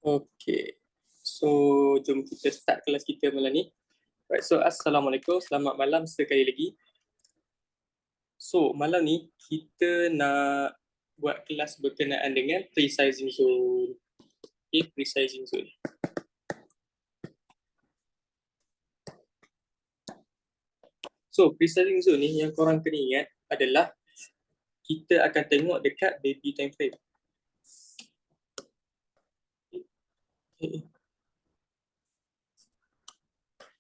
Okay. So, jom kita start kelas kita malam ni. Right, so Assalamualaikum, selamat malam sekali lagi. So, malam ni kita nak buat kelas berkenaan dengan Precizing Zone. Okay, Precizing Zone. So, Precizing Zone ni yang korang kena ingat adalah kita akan tengok dekat baby time frame.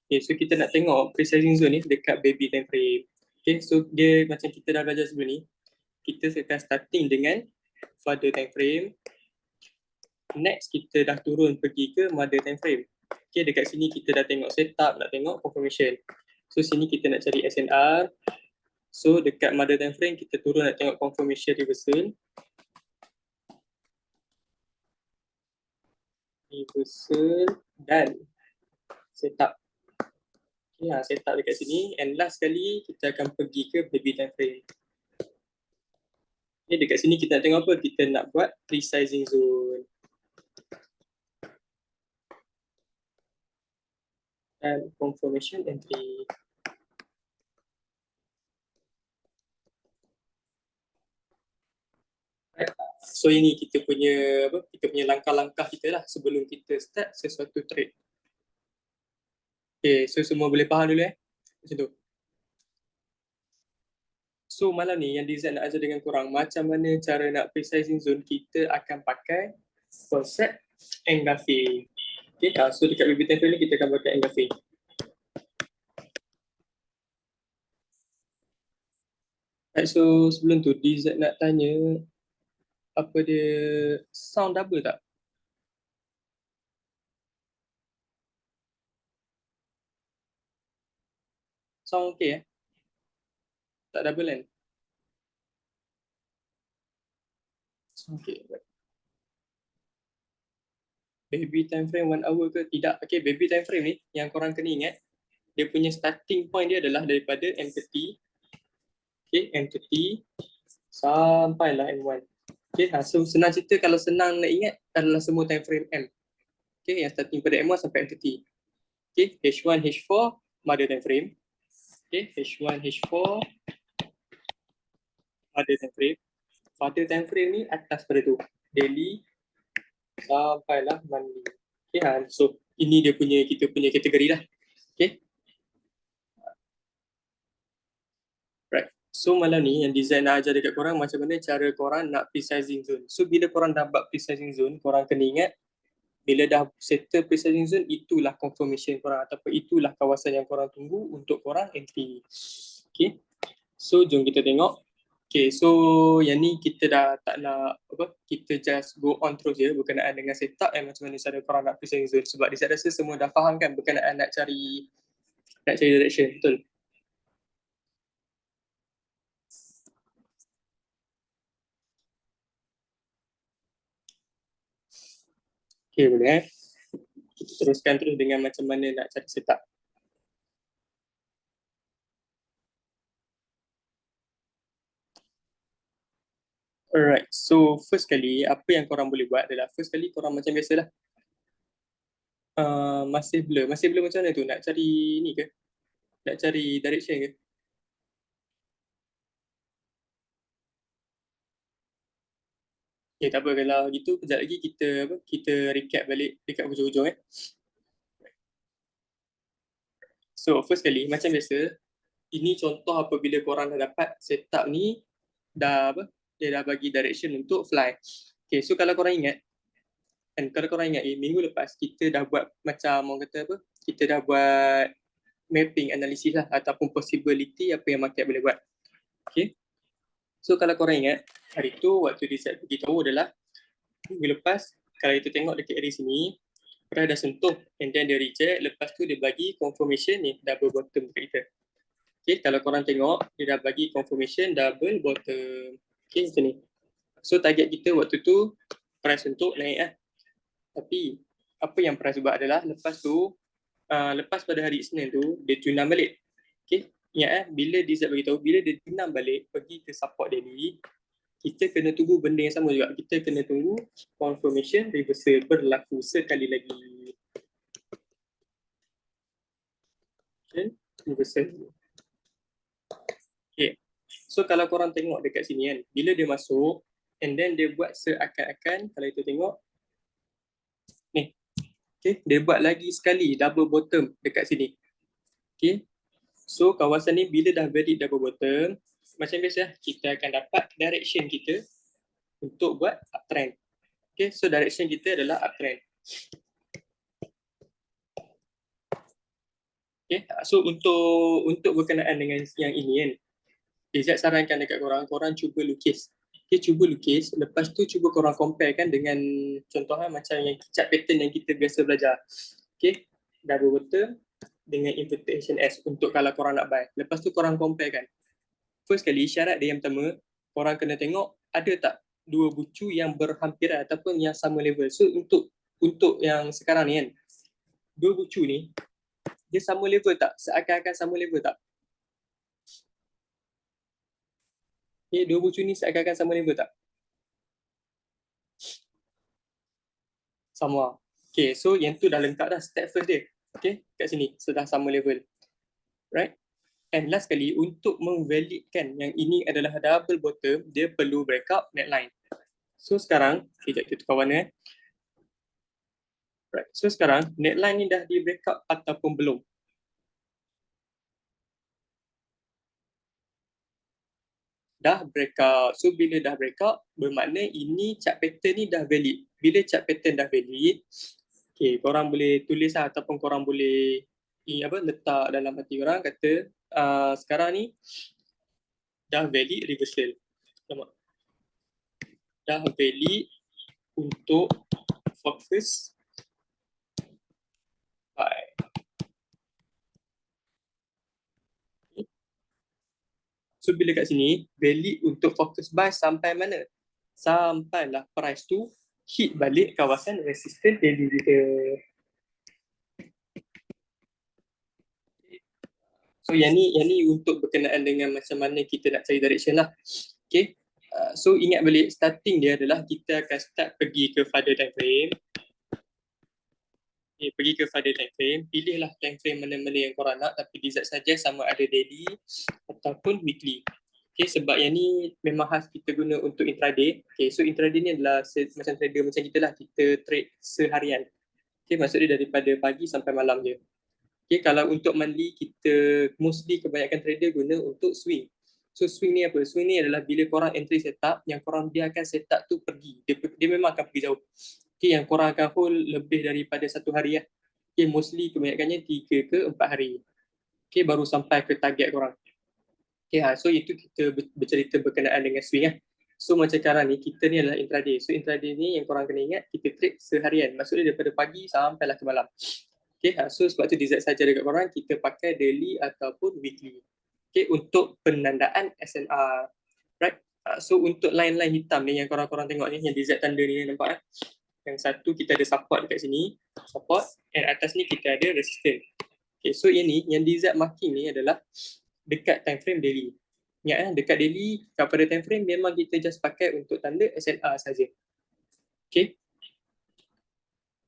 Okay, so kita nak tengok Precizing Zone ni dekat baby time frame. Okay, so dia macam kita dah belajar sebelum ni, kita akan starting dengan father time frame. Next, kita dah turun pergi ke mother time frame. Okay, dekat sini kita dah tengok setup, nak tengok confirmation. So, sini kita nak cari SNR. So, dekat mother time frame, kita turun nak tengok confirmation reversal. Reversal dan setup. Okay, setup dekat sini. And last sekali, kita akan pergi ke baby time frame. Okay, dekat sini kita nak tengok apa? Kita nak buat Precizing Zone. Dan confirmation entry. So ini kita punya langkah-langkah kita lah sebelum kita start sesuatu trade. Okay, so semua boleh faham dulu macam tu. So malam ni yang Dizat nak ajar dengan korang macam mana cara nak Precizing Zone, kita akan pakai konsep engulfing. Okay, so dekat baby time frame ni kita akan pakai engulfing. Right, so sebelum tu Dizat nak tanya, apa dia sound double tak? Sound okay tak double kan? Sound okay. Baby time frame 1 hour ke? Tidak. Okay, baby time frame ni yang korang kena ingat, dia punya starting point dia adalah daripada M30. Okay, M30 sampailah M1. Okay, so senang cerita, kalau senang nak ingat adalah semua time frame M. Okay, yang starting pada M1 sampai M30. Okay, H1, H4, mother time frame. Okay, H1, H4, mother time frame. Father time frame ni atas pada tu. Daily sampailah monthly. Okay, so ini dia punya, kita punya kategori lah. Okay. Right. So malam ni yang design nak ajar dekat korang macam mana cara korang nak Precizing Zone. So bila korang dah buat Precizing Zone, korang kena ingat bila dah settle Precizing Zone, itulah confirmation korang ataupun itulah kawasan yang korang tunggu untuk korang entry. Okay. So jom kita tengok. Okay, so yang ni kita dah tak nak apa, kita just go on terus je berkenaan dengan setup macam mana cara korang nak Precizing Zone, sebab dia rasa semua dah faham kan berkenaan nak cari direction, betul? Okay, boleh kita teruskan terus dengan macam mana nak cari setup. Alright, so first kali apa yang korang boleh buat adalah first kali korang macam biasalah. Masih blur macam mana tu? Nak cari ni ke? Nak cari direction ke? Okay, tak apa, kalau gitu kejap lagi kita recap balik dekat hujung-hujung So first kali macam biasa, ini contoh apabila korang dah dapat setup ni, dah dia dah bagi direction untuk fly. Okay, so kalau korang ingat, minggu lepas kita dah buat macam orang kata apa, kita dah buat mapping analisis lah ataupun possibility apa yang market boleh buat. Okay, so kalau korang ingat, hari tu waktu Dizat beritahu adalah minggu lepas kalau kita tengok dekat area sini, price dah sentuh and then dia reject, lepas tu dia bagi confirmation ni double bottom dekat kita. Okay, kalau korang tengok dia dah bagi confirmation double bottom. Okay, macam ni. So target kita waktu tu price untuk naik Tapi apa yang price buat adalah lepas tu lepas pada hari Isnin tu dia tunang balik. Okay, ingat bila Dizat beritahu bila dia tunang balik pergi ke support daily, kita kena tunggu benda yang sama juga. Kita kena tunggu confirmation reversal berlaku sekali lagi. Reversal. Okay. So kalau korang tengok dekat sini kan, bila dia masuk and then dia buat seakan-akan, kalau kita tengok ni, okay, dia buat lagi sekali double bottom dekat sini. Okay. So kawasan ni bila dah valid double bottom, macam biasa kita akan dapat direction kita untuk buat uptrend. Okay, so direction kita adalah uptrend. Okay, so untuk berkenaan dengan yang ini kan, Izzat sarankan dekat korang cuba lukis. Okay, cuba lukis, lepas tu cuba korang compare kan dengan contohnya macam yang chart pattern yang kita biasa belajar. Okay, double bottom dengan inverted HNS untuk kalau korang nak buy. Lepas tu korang compare kan. First kali syarat dia yang pertama, korang kena tengok ada tak dua bucu yang berhampiran ataupun yang sama level. So untuk yang sekarang ni kan, dua bucu ni dia sama level tak? Seakan-akan sama level tak? Okay, dua bucu ni seakan-akan sama level tak? Sama. Okay, so yang tu dah lengkap dah step first dia. Okay, kat sini sudah sama level. Right? And last kali, untuk memvalidkan yang ini adalah double bottom, dia perlu breakout neckline. So sekarang, sekejap kita tukar warna. Right. So sekarang, neckline ni dah di breakout ataupun belum? Dah breakout. So bila dah breakout, bermakna ini chart pattern ni dah valid. Bila chart pattern dah valid, okay, korang boleh tulis lah, ataupun korang boleh letak dalam hati korang, kata sekarang ni dah valid reversal. Dah valid untuk focus buy. So bila kat sini, valid untuk focus buy sampai mana? Sampailah price tu hit balik kawasan resistance daily kita. So yang ni untuk berkenaan dengan macam mana kita nak cari direction lah. Okay. So ingat balik, starting dia adalah kita akan start pergi ke father time frame. Okay, pergi ke father time frame, pilihlah time frame mana-mana yang korang nak, tapi Izzat saja sama ada daily ataupun weekly. Okay, sebab yang ni memang khas kita guna untuk intraday. Okay, so intraday ni adalah macam trader macam kita lah, kita trade seharian. Okay, maksud dia daripada pagi sampai malam je. Okay, kalau untuk monthly, kita mostly kebanyakan trader guna untuk swing. So swing ni apa? Swing ni adalah bila korang entry setup, yang korang biarkan setup tu pergi. Dia memang akan pergi jauh. Okay, yang korang akan hold lebih daripada satu hari lah. Okay, mostly kebanyakannya 3 ke 4 hari. Okay, baru sampai ke target korang. Okay, so itu kita bercerita berkenaan dengan swing lah. So macam sekarang ni, kita ni adalah intraday. So intraday ni yang korang kena ingat, kita trade seharian. Maksudnya daripada pagi sampailah ke malam. Okay, so sebab tu Izzat saja dekat korang, kita pakai daily ataupun weekly. Okay, untuk penandaan SNR. Right? So untuk line-line hitam ni yang korang-korang tengok ni, yang Izzat tanda ni, nampak kan? Yang satu kita ada support dekat sini, support, and atas ni kita ada resistance. Okay, so ini yang Izzat marking ni adalah dekat time frame daily. Ingat dekat daily, pada time frame memang kita just pakai untuk tanda SNR saja. Okay.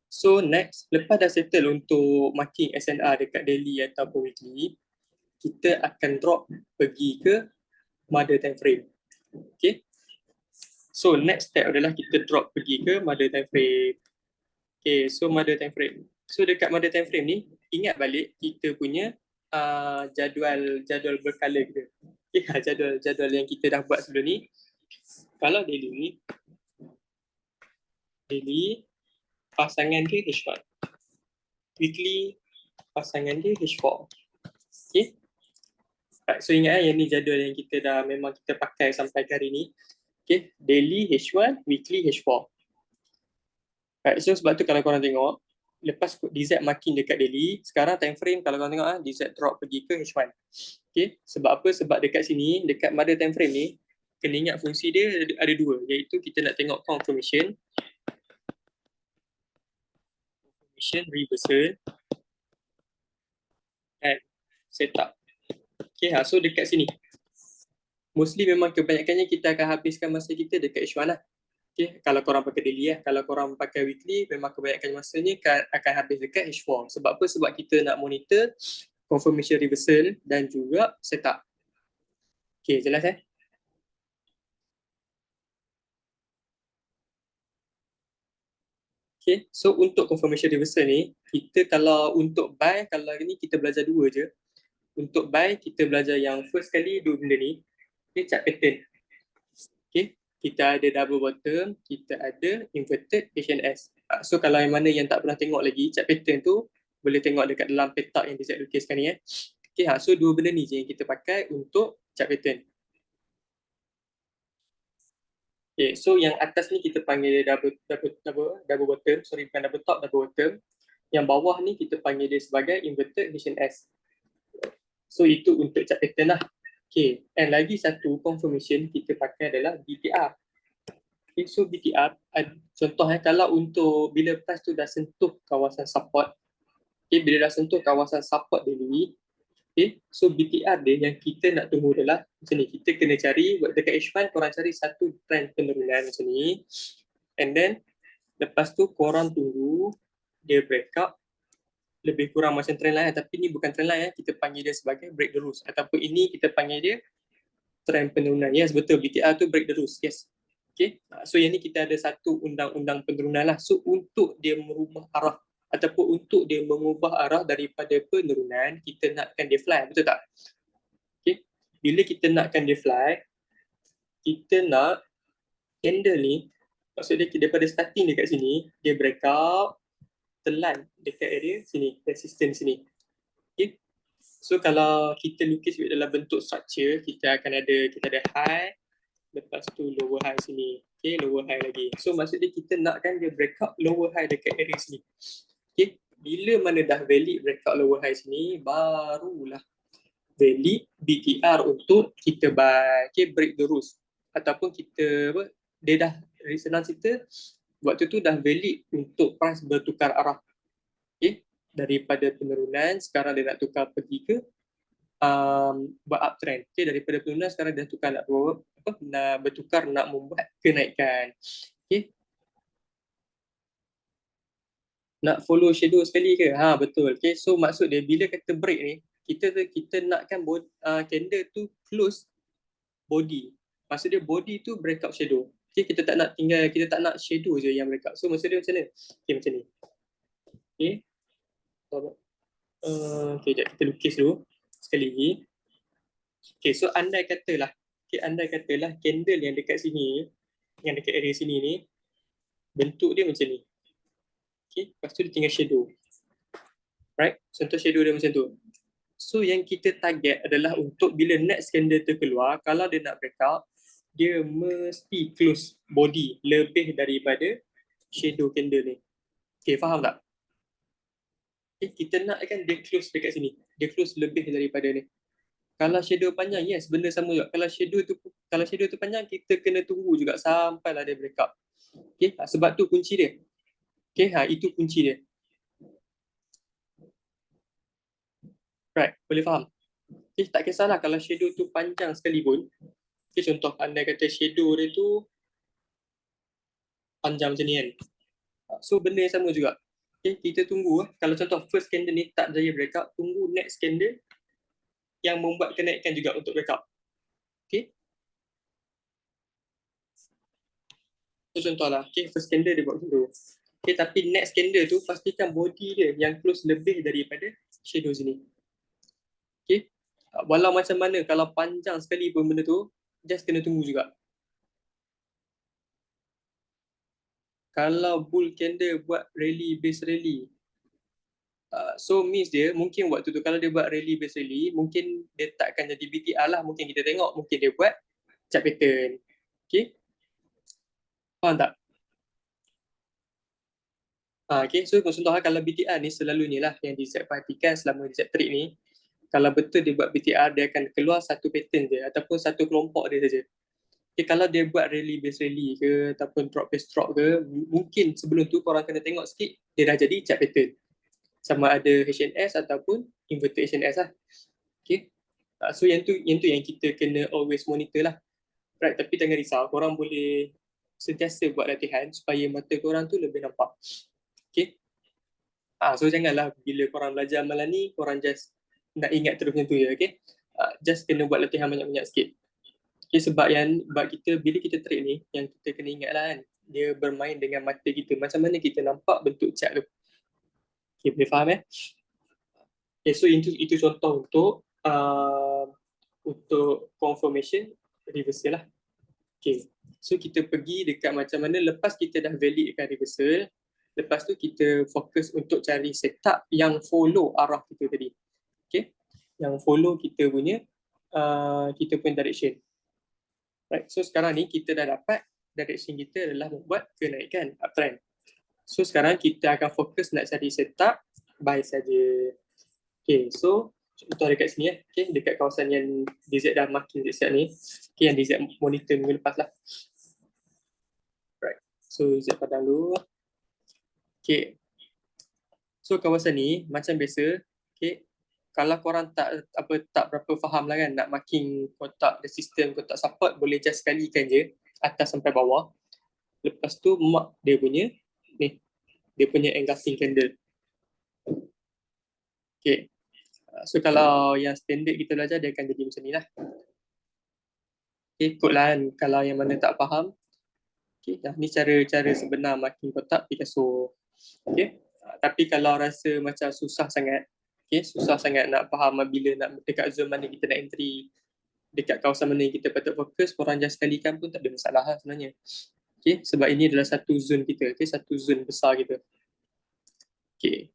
So next, lepas dah settle untuk marking SNR dekat daily ataupun weekly, kita akan drop pergi ke mother time frame. Okay. So next step adalah kita drop pergi ke mother time frame. Okay, so mother time frame. So dekat mother time frame ni, ingat balik kita punya jadual berkala kita. Okay, jadual yang kita dah buat sebelum ni. Kalau daily pasangan dia H1. Weekly pasangan dia H4. Okay. Right, so ingat yang ni jadual yang kita dah memang kita pakai sampai hari ni. Okay, daily H1, weekly H4. Right, so sebab tu kalau korang tengok, lepas DZ marking dekat daily, sekarang time frame kalau korang tengok DZ drop pergi ke H1. Okay, sebab apa? Sebab dekat sini, dekat mother time frame ni, kena ingat fungsi dia ada dua, iaitu kita nak tengok confirmation reversal and setup. Okay, so dekat sini. mostly memang kebanyakannya kita akan habiskan masa kita dekat H1 lah. Okay, kalau korang pakai daily lah. Kalau korang pakai weekly, memang kebanyakan masanya akan habis dekat H4. Sebab apa? Sebab kita nak monitor confirmation reversal dan juga setup. Okay, jelas Okay, so untuk confirmation reversal ni, kita kalau untuk buy, kalau hari ni kita belajar dua je. Untuk buy, kita belajar yang first kali dua benda ni. Okay, chart pattern. Okay, kita ada double bottom, kita ada inverted HNS. So kalau yang mana yang tak pernah tengok lagi, chart pattern tu boleh tengok dekat dalam peta yang Dizat lukiskan ni. Okay, so dua benda ni je yang kita pakai untuk chart pattern. Okay, so yang atas ni kita panggil double bottom, sorry bukan double top, double bottom. Yang bawah ni kita panggil dia sebagai inverted HNS. So itu untuk chart pattern lah. Okay, and lagi satu confirmation kita pakai adalah BTR. Okay, so BTR, contohnya kalau untuk bila price tu dah sentuh kawasan support, okay, bila dah sentuh kawasan support dulu, okay, so BTR dia yang kita nak tunggu adalah macam ni, kita kena cari, dekat H1 korang cari satu trend penurunan macam ni, and then lepas tu korang tunggu dia break up, lebih kurang macam trend line, tapi ni bukan trend line, kita panggil dia sebagai break the rules, ataupun ini kita panggil dia trend penurunan. Yes, betul, BTR tu break the rules, yes. Okay, so yang ni kita ada satu undang-undang penurunan lah. So untuk dia merubah arah ataupun untuk dia mengubah arah daripada penurunan, kita nakkan dia fly, betul tak? Okay, bila kita nakkan dia fly, kita nak candle ni, maksudnya daripada starting dekat sini, dia breakout, telan dekat area sini, resistance sini. Okay, so kalau kita lukis dalam bentuk structure, kita akan ada, kita ada high, lepas tu lower high sini. Okay, lower high lagi. So maksudnya kita nakkan dia breakout lower high dekat area sini. Okay, bila mana dah valid breakout lower high sini, barulah valid BTR untuk kita buy. Okay, break the rules. Ataupun kita, dia dah, senang cerita, waktu tu dah valid untuk price bertukar arah. Okay, daripada penurunan, sekarang dia nak tukar pergi ke buat uptrend. Okay, daripada penurunan sekarang dah tukar nak bertukar nak membuat kenaikan. Okay, nak follow shadow sekali ke? Ha, betul. Okay, so maksud dia bila kata break ni, kita nakkan candle tu close body. Maksud dia body tu breakout shadow. Okay, kita tak nak shadow je yang breakout. So maksud dia macam mana? Okay, macam ni. Okay. Okay, sekejap kita lukis dulu sekali lagi. Okay, so andai katalah candle yang dekat sini, yang dekat area sini ni, bentuk dia macam ni. Okay, lepas tu dia tinggal shadow. Right, contoh shadow dia macam tu. So yang kita target adalah untuk bila next candle tu keluar, kalau dia nak breakout, dia mesti close body lebih daripada shadow candle ni. Okay, faham tak? Okay, kita nak kan dia close dekat sini. Dia close lebih daripada ni. Kalau shadow panjang, yes, benda sama juga. Kalau shadow tu panjang, kita kena tunggu juga sampailah dia breakout. Okay, sebab tu kunci dia. Okay, itu kunci dia. Right, boleh faham? Okay, tak kisahlah kalau shadow tu panjang sekalipun. Okay, contoh anda kata shadow dia tu panjang macam ni kan. So benda yang sama juga. Okay, kita tunggu. Kalau contoh first candle ni tak berjaya breakout, tunggu next candle yang membuat kenaikan juga untuk breakout. Okay. So contohlah, okay, first candle dia buat dulu. Okay, tapi next candle tu pastikan body dia yang close lebih daripada shadow sini. Okay. Walau macam mana, kalau panjang sekali pun benda tu, just kena tunggu juga. Kalau bull candle buat rally base rally, so means dia mungkin waktu tu kalau dia buat rally base rally, mungkin dia takkan jadi BTR lah, mungkin kita tengok, mungkin dia buat chart pattern. Okay, faham tak? Okay, so contohnya kalau BTR ni selalunya lah yang Dizat perhatikan selama Dizat trade ni, kalau betul dia buat BTR, dia akan keluar satu pattern je ataupun satu kelompok dia saja. Okay, kalau dia buat rally base rally ke ataupun drop base drop ke, mungkin sebelum tu korang kena tengok sikit dia dah jadi chart pattern. Sama ada HNS ataupun inverted HNS lah. Okay. So yang tu yang kita kena always monitor lah. Right, tapi jangan risau, korang boleh sentiasa buat latihan supaya mata korang tu lebih nampak. Okay. So janganlah bila korang belajar amalan ni, korang just nak ingat terus macam tu je, okay. Just kena buat latihan banyak-banyak sikit. Okay, sebab kita, bila kita train ni, yang kita kena ingat lah kan, dia bermain dengan mata kita. Macam mana kita nampak bentuk cat tu. Okay, boleh faham Okay, so itu contoh untuk confirmation reversal lah. Okay, so kita pergi dekat macam mana lepas kita dah validkan reversal, lepas tu kita fokus untuk cari setup yang follow arah kita tadi. Okay, yang follow kita punya direction. Right, so sekarang ni kita dah dapat direction kita adalah membuat kenaikan uptrend. So sekarang kita akan fokus nak cari setup buy saja. Okay, so contoh dekat sini okay, dekat kawasan yang DZ dah marking siap ni. Okay, yang DZ monitor minggu lepas lah. Right, so Z padang dulu. Okay, so kawasan ni macam biasa, okay, kalau korang tak berapa faham lah kan nak marking kotak the system, kotak support, boleh just sekalikan je atas sampai bawah. Lepas tu mark dia punya ni, dia punya engulfing candle. Okay, so kalau yang standard kita belajar dia akan jadi macam ni lah. Okay, ikutlah kan kalau yang mana tak faham. Okay, ni cara sebenar marking kotak Picasso. Okay, tapi kalau rasa macam susah sangat, okay, susah sangat nak faham bila nak dekat zone mana kita nak entry, dekat kawasan mana kita patut fokus, korang just sekalikan pun tak ada masalah lah sebenarnya. Okay, sebab ini adalah satu zone kita, okay, satu zone besar kita. Okay,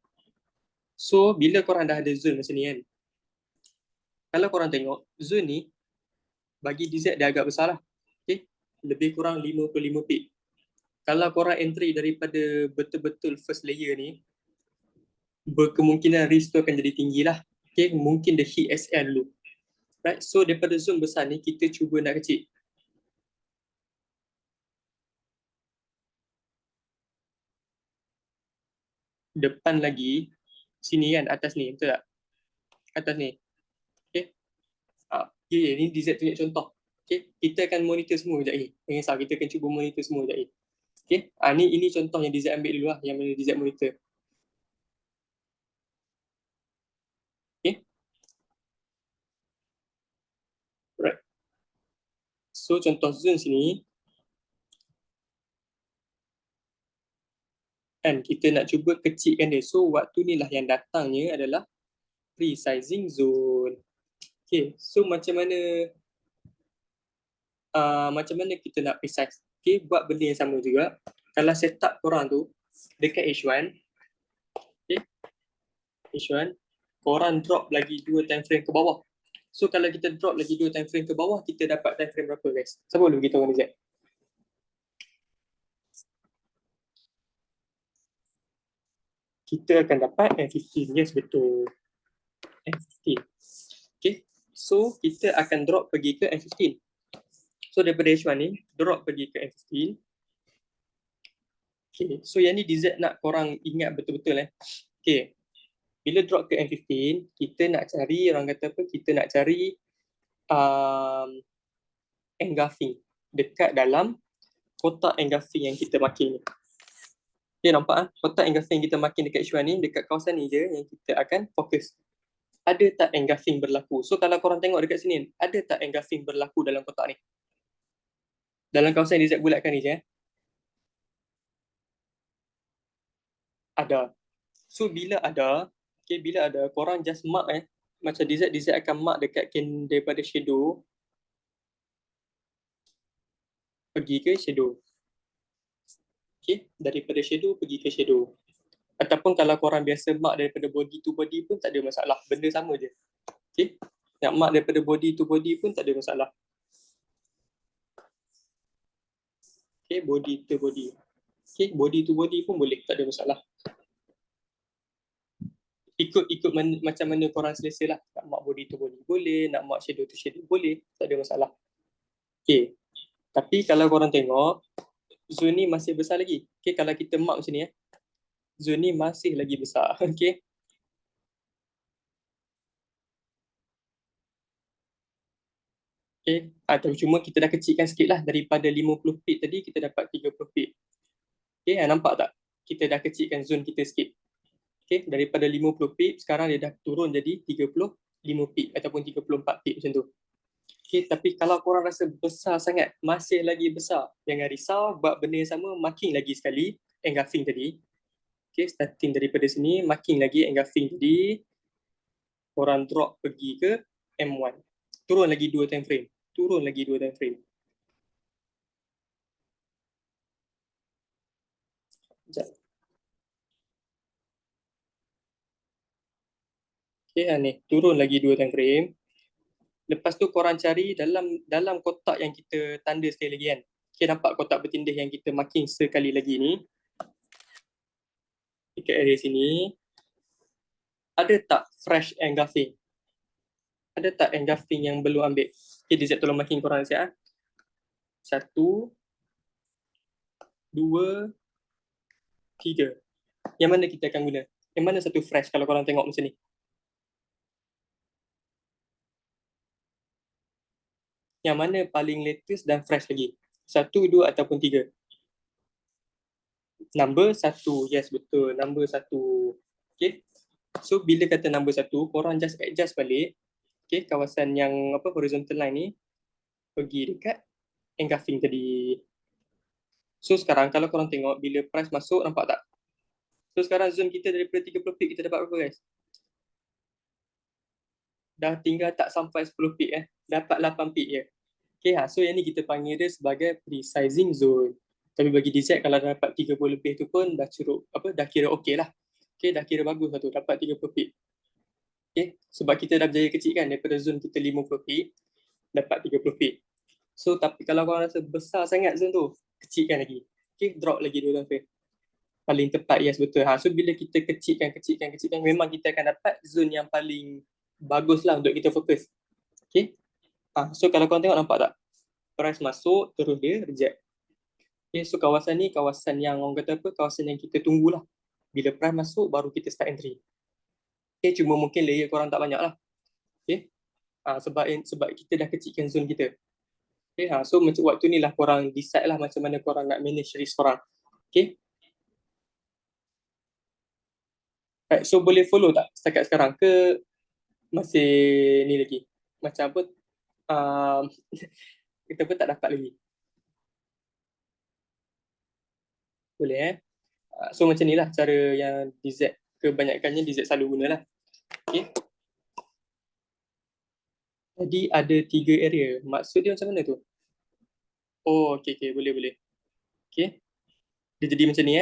so bila korang dah ada zone macam ni kan, kalau korang tengok zone ni bagi DZ dia agak besar lah, okay, lebih kurang 55 pip. Kalau korang entry daripada betul-betul first layer ni, berkemungkinan risk tu akan jadi tinggi lah. Okay, mungkin dia hit SL dulu. Right, so daripada zone besar ni kita cuba nak kecil. Depan lagi, sini kan, atas ni, betul tak? Atas ni. Okay, okay, ni DZ tunjuk contoh. Okay, kita akan monitor semua sekejap ni. Jangan risau, kita akan cuba monitor semua sekejap ni. Okay, ini contoh yang DZ ambil dulu lah, yang mana DZ monitor. Okay, right. So contoh zone sini, kan kita nak cuba kecilkan dia. So waktu ni lah yang datangnya adalah resizing zone. Okay, so macam mana kita nak precise. Okay, buat benda yang sama juga. Kalau setup korang tu dekat H1, okay, H1, korang drop lagi 2 time frame ke bawah. So kalau kita drop lagi 2 time frame ke bawah, kita dapat time frame berapa guys? Siapa boleh beritahu dengan Z? Kita akan dapat M15, yes betul. M15. Okay, so kita akan drop pergi ke M15. So daripada H1 ni, drop pergi ke M15. Okay, so yang ni DZ nak korang ingat betul-betul Okay, bila drop ke M15, kita nak cari, orang kata apa, kita nak cari engulfing dekat dalam kotak engulfing yang kita marking ni. Okay, nampak kotak engulfing yang kita marking dekat H1 ni, dekat kawasan ni je yang kita akan fokus. Ada tak engulfing berlaku? So kalau korang tengok dekat sini, ada tak engulfing berlaku dalam kotak ni? Dalam kawasan yang DZ bulatkan ni je. Ada. So bila ada, okay, bila ada, korang just mark macam DZ akan mark dekat daripada shadow pergi ke shadow. Okay, daripada shadow pergi ke shadow. Ataupun kalau korang biasa mark daripada body to body pun tak ada masalah. Benda sama je. Okay, nak mark daripada body to body pun tak ada masalah. Okay, body to body. Okay, body to body pun boleh, tak ada masalah. Ikut macam mana korang selesa lah. Nak mark body to body boleh, nak mark shadow to shadow boleh, tak ada masalah. Okay, tapi kalau korang tengok, zone ni masih besar lagi. Okay, kalau kita mark macam ni zone ni masih lagi besar. Okay, Okay, atau cuma kita dah kecilkan sikit lah, daripada 50 pip tadi kita dapat 30 pip. Okay, nampak tak? Kita dah kecilkan zone kita sikit. Okay, daripada 50 pip sekarang dia dah turun jadi 35 pip ataupun 34 pip macam tu. Okay, tapi kalau korang rasa besar sangat, masih lagi besar, jangan risau, buat benda yang sama, marking lagi sekali engulfing tadi. Okay, starting daripada sini, marking lagi engulfing tadi, korang drop pergi ke M1. Turun lagi 2 time frame. Turun lagi 2 time frame. Sekejap. Okay, ni turun lagi 2 time frame. Lepas tu korang cari dalam kotak yang kita tanda sekali lagi kan. Okay, nampak kotak bertindih yang kita marking sekali lagi ni. Dekat area sini. Ada tak fresh engulfing? Ada tak engulfing yang belum ambil? Okay, DZ tolong marking korang siap. 1, 2, 3. Yang mana kita akan guna? Yang mana satu fresh kalau korang tengok macam ni? Yang mana paling latest dan fresh lagi? 1, 2 ataupun 3? Number 1. Yes, betul. Number 1. Okay. So, bila kata number 1, korang just adjust balik. Okay, kawasan yang horizontal line ni pergi dekat engulfing tadi. So, sekarang kalau korang tengok bila price masuk, nampak tak? So, sekarang zone kita daripada 30 pip kita dapat berapa guys? Dah tinggal tak sampai 10 pip Dapat 8 pip je. Okay, so yang ni kita panggil dia sebagai pre-sizing zone. Tapi bagi DZ kalau dah dapat 30 lebih tu pun dah curuk, dah kira okey lah. Okay, dah kira bagus lah tu, dapat 30 pip. Okay, sebab kita dah berjaya kecil kan, daripada zone kita 50 pip, dapat 30 pip. So, tapi kalau korang rasa besar sangat zone tu, kecilkan lagi. Okay, drop lagi 2 time. Paling tepat, yes betul. So, bila kita kecilkan, memang kita akan dapat zone yang paling bagus lah untuk kita fokus. Okay. So, kalau korang tengok nampak tak? Price masuk, terus dia reject. Okay, so kawasan ni kawasan yang orang kata apa? Kawasan yang kita tunggulah. Bila price masuk, baru kita start entry. Okay, cuma mungkin layer korang tak banyak lah. Okay. Sebab kita dah kecilkan zone kita. Okay, so macam waktu ni lah korang decide lah macam mana korang nak manage risk korang. Okay. Right, so boleh follow tak setakat sekarang ke masih ni lagi? Macam apa? Kita pun tak dapat lagi. Boleh So macam ni lah cara yang DZ, kebanyakannya DZ selalu guna lah. Okay. Jadi ada 3 area. Maksud dia macam mana tu? Oh, okay, boleh. Okay. Dia jadi macam ni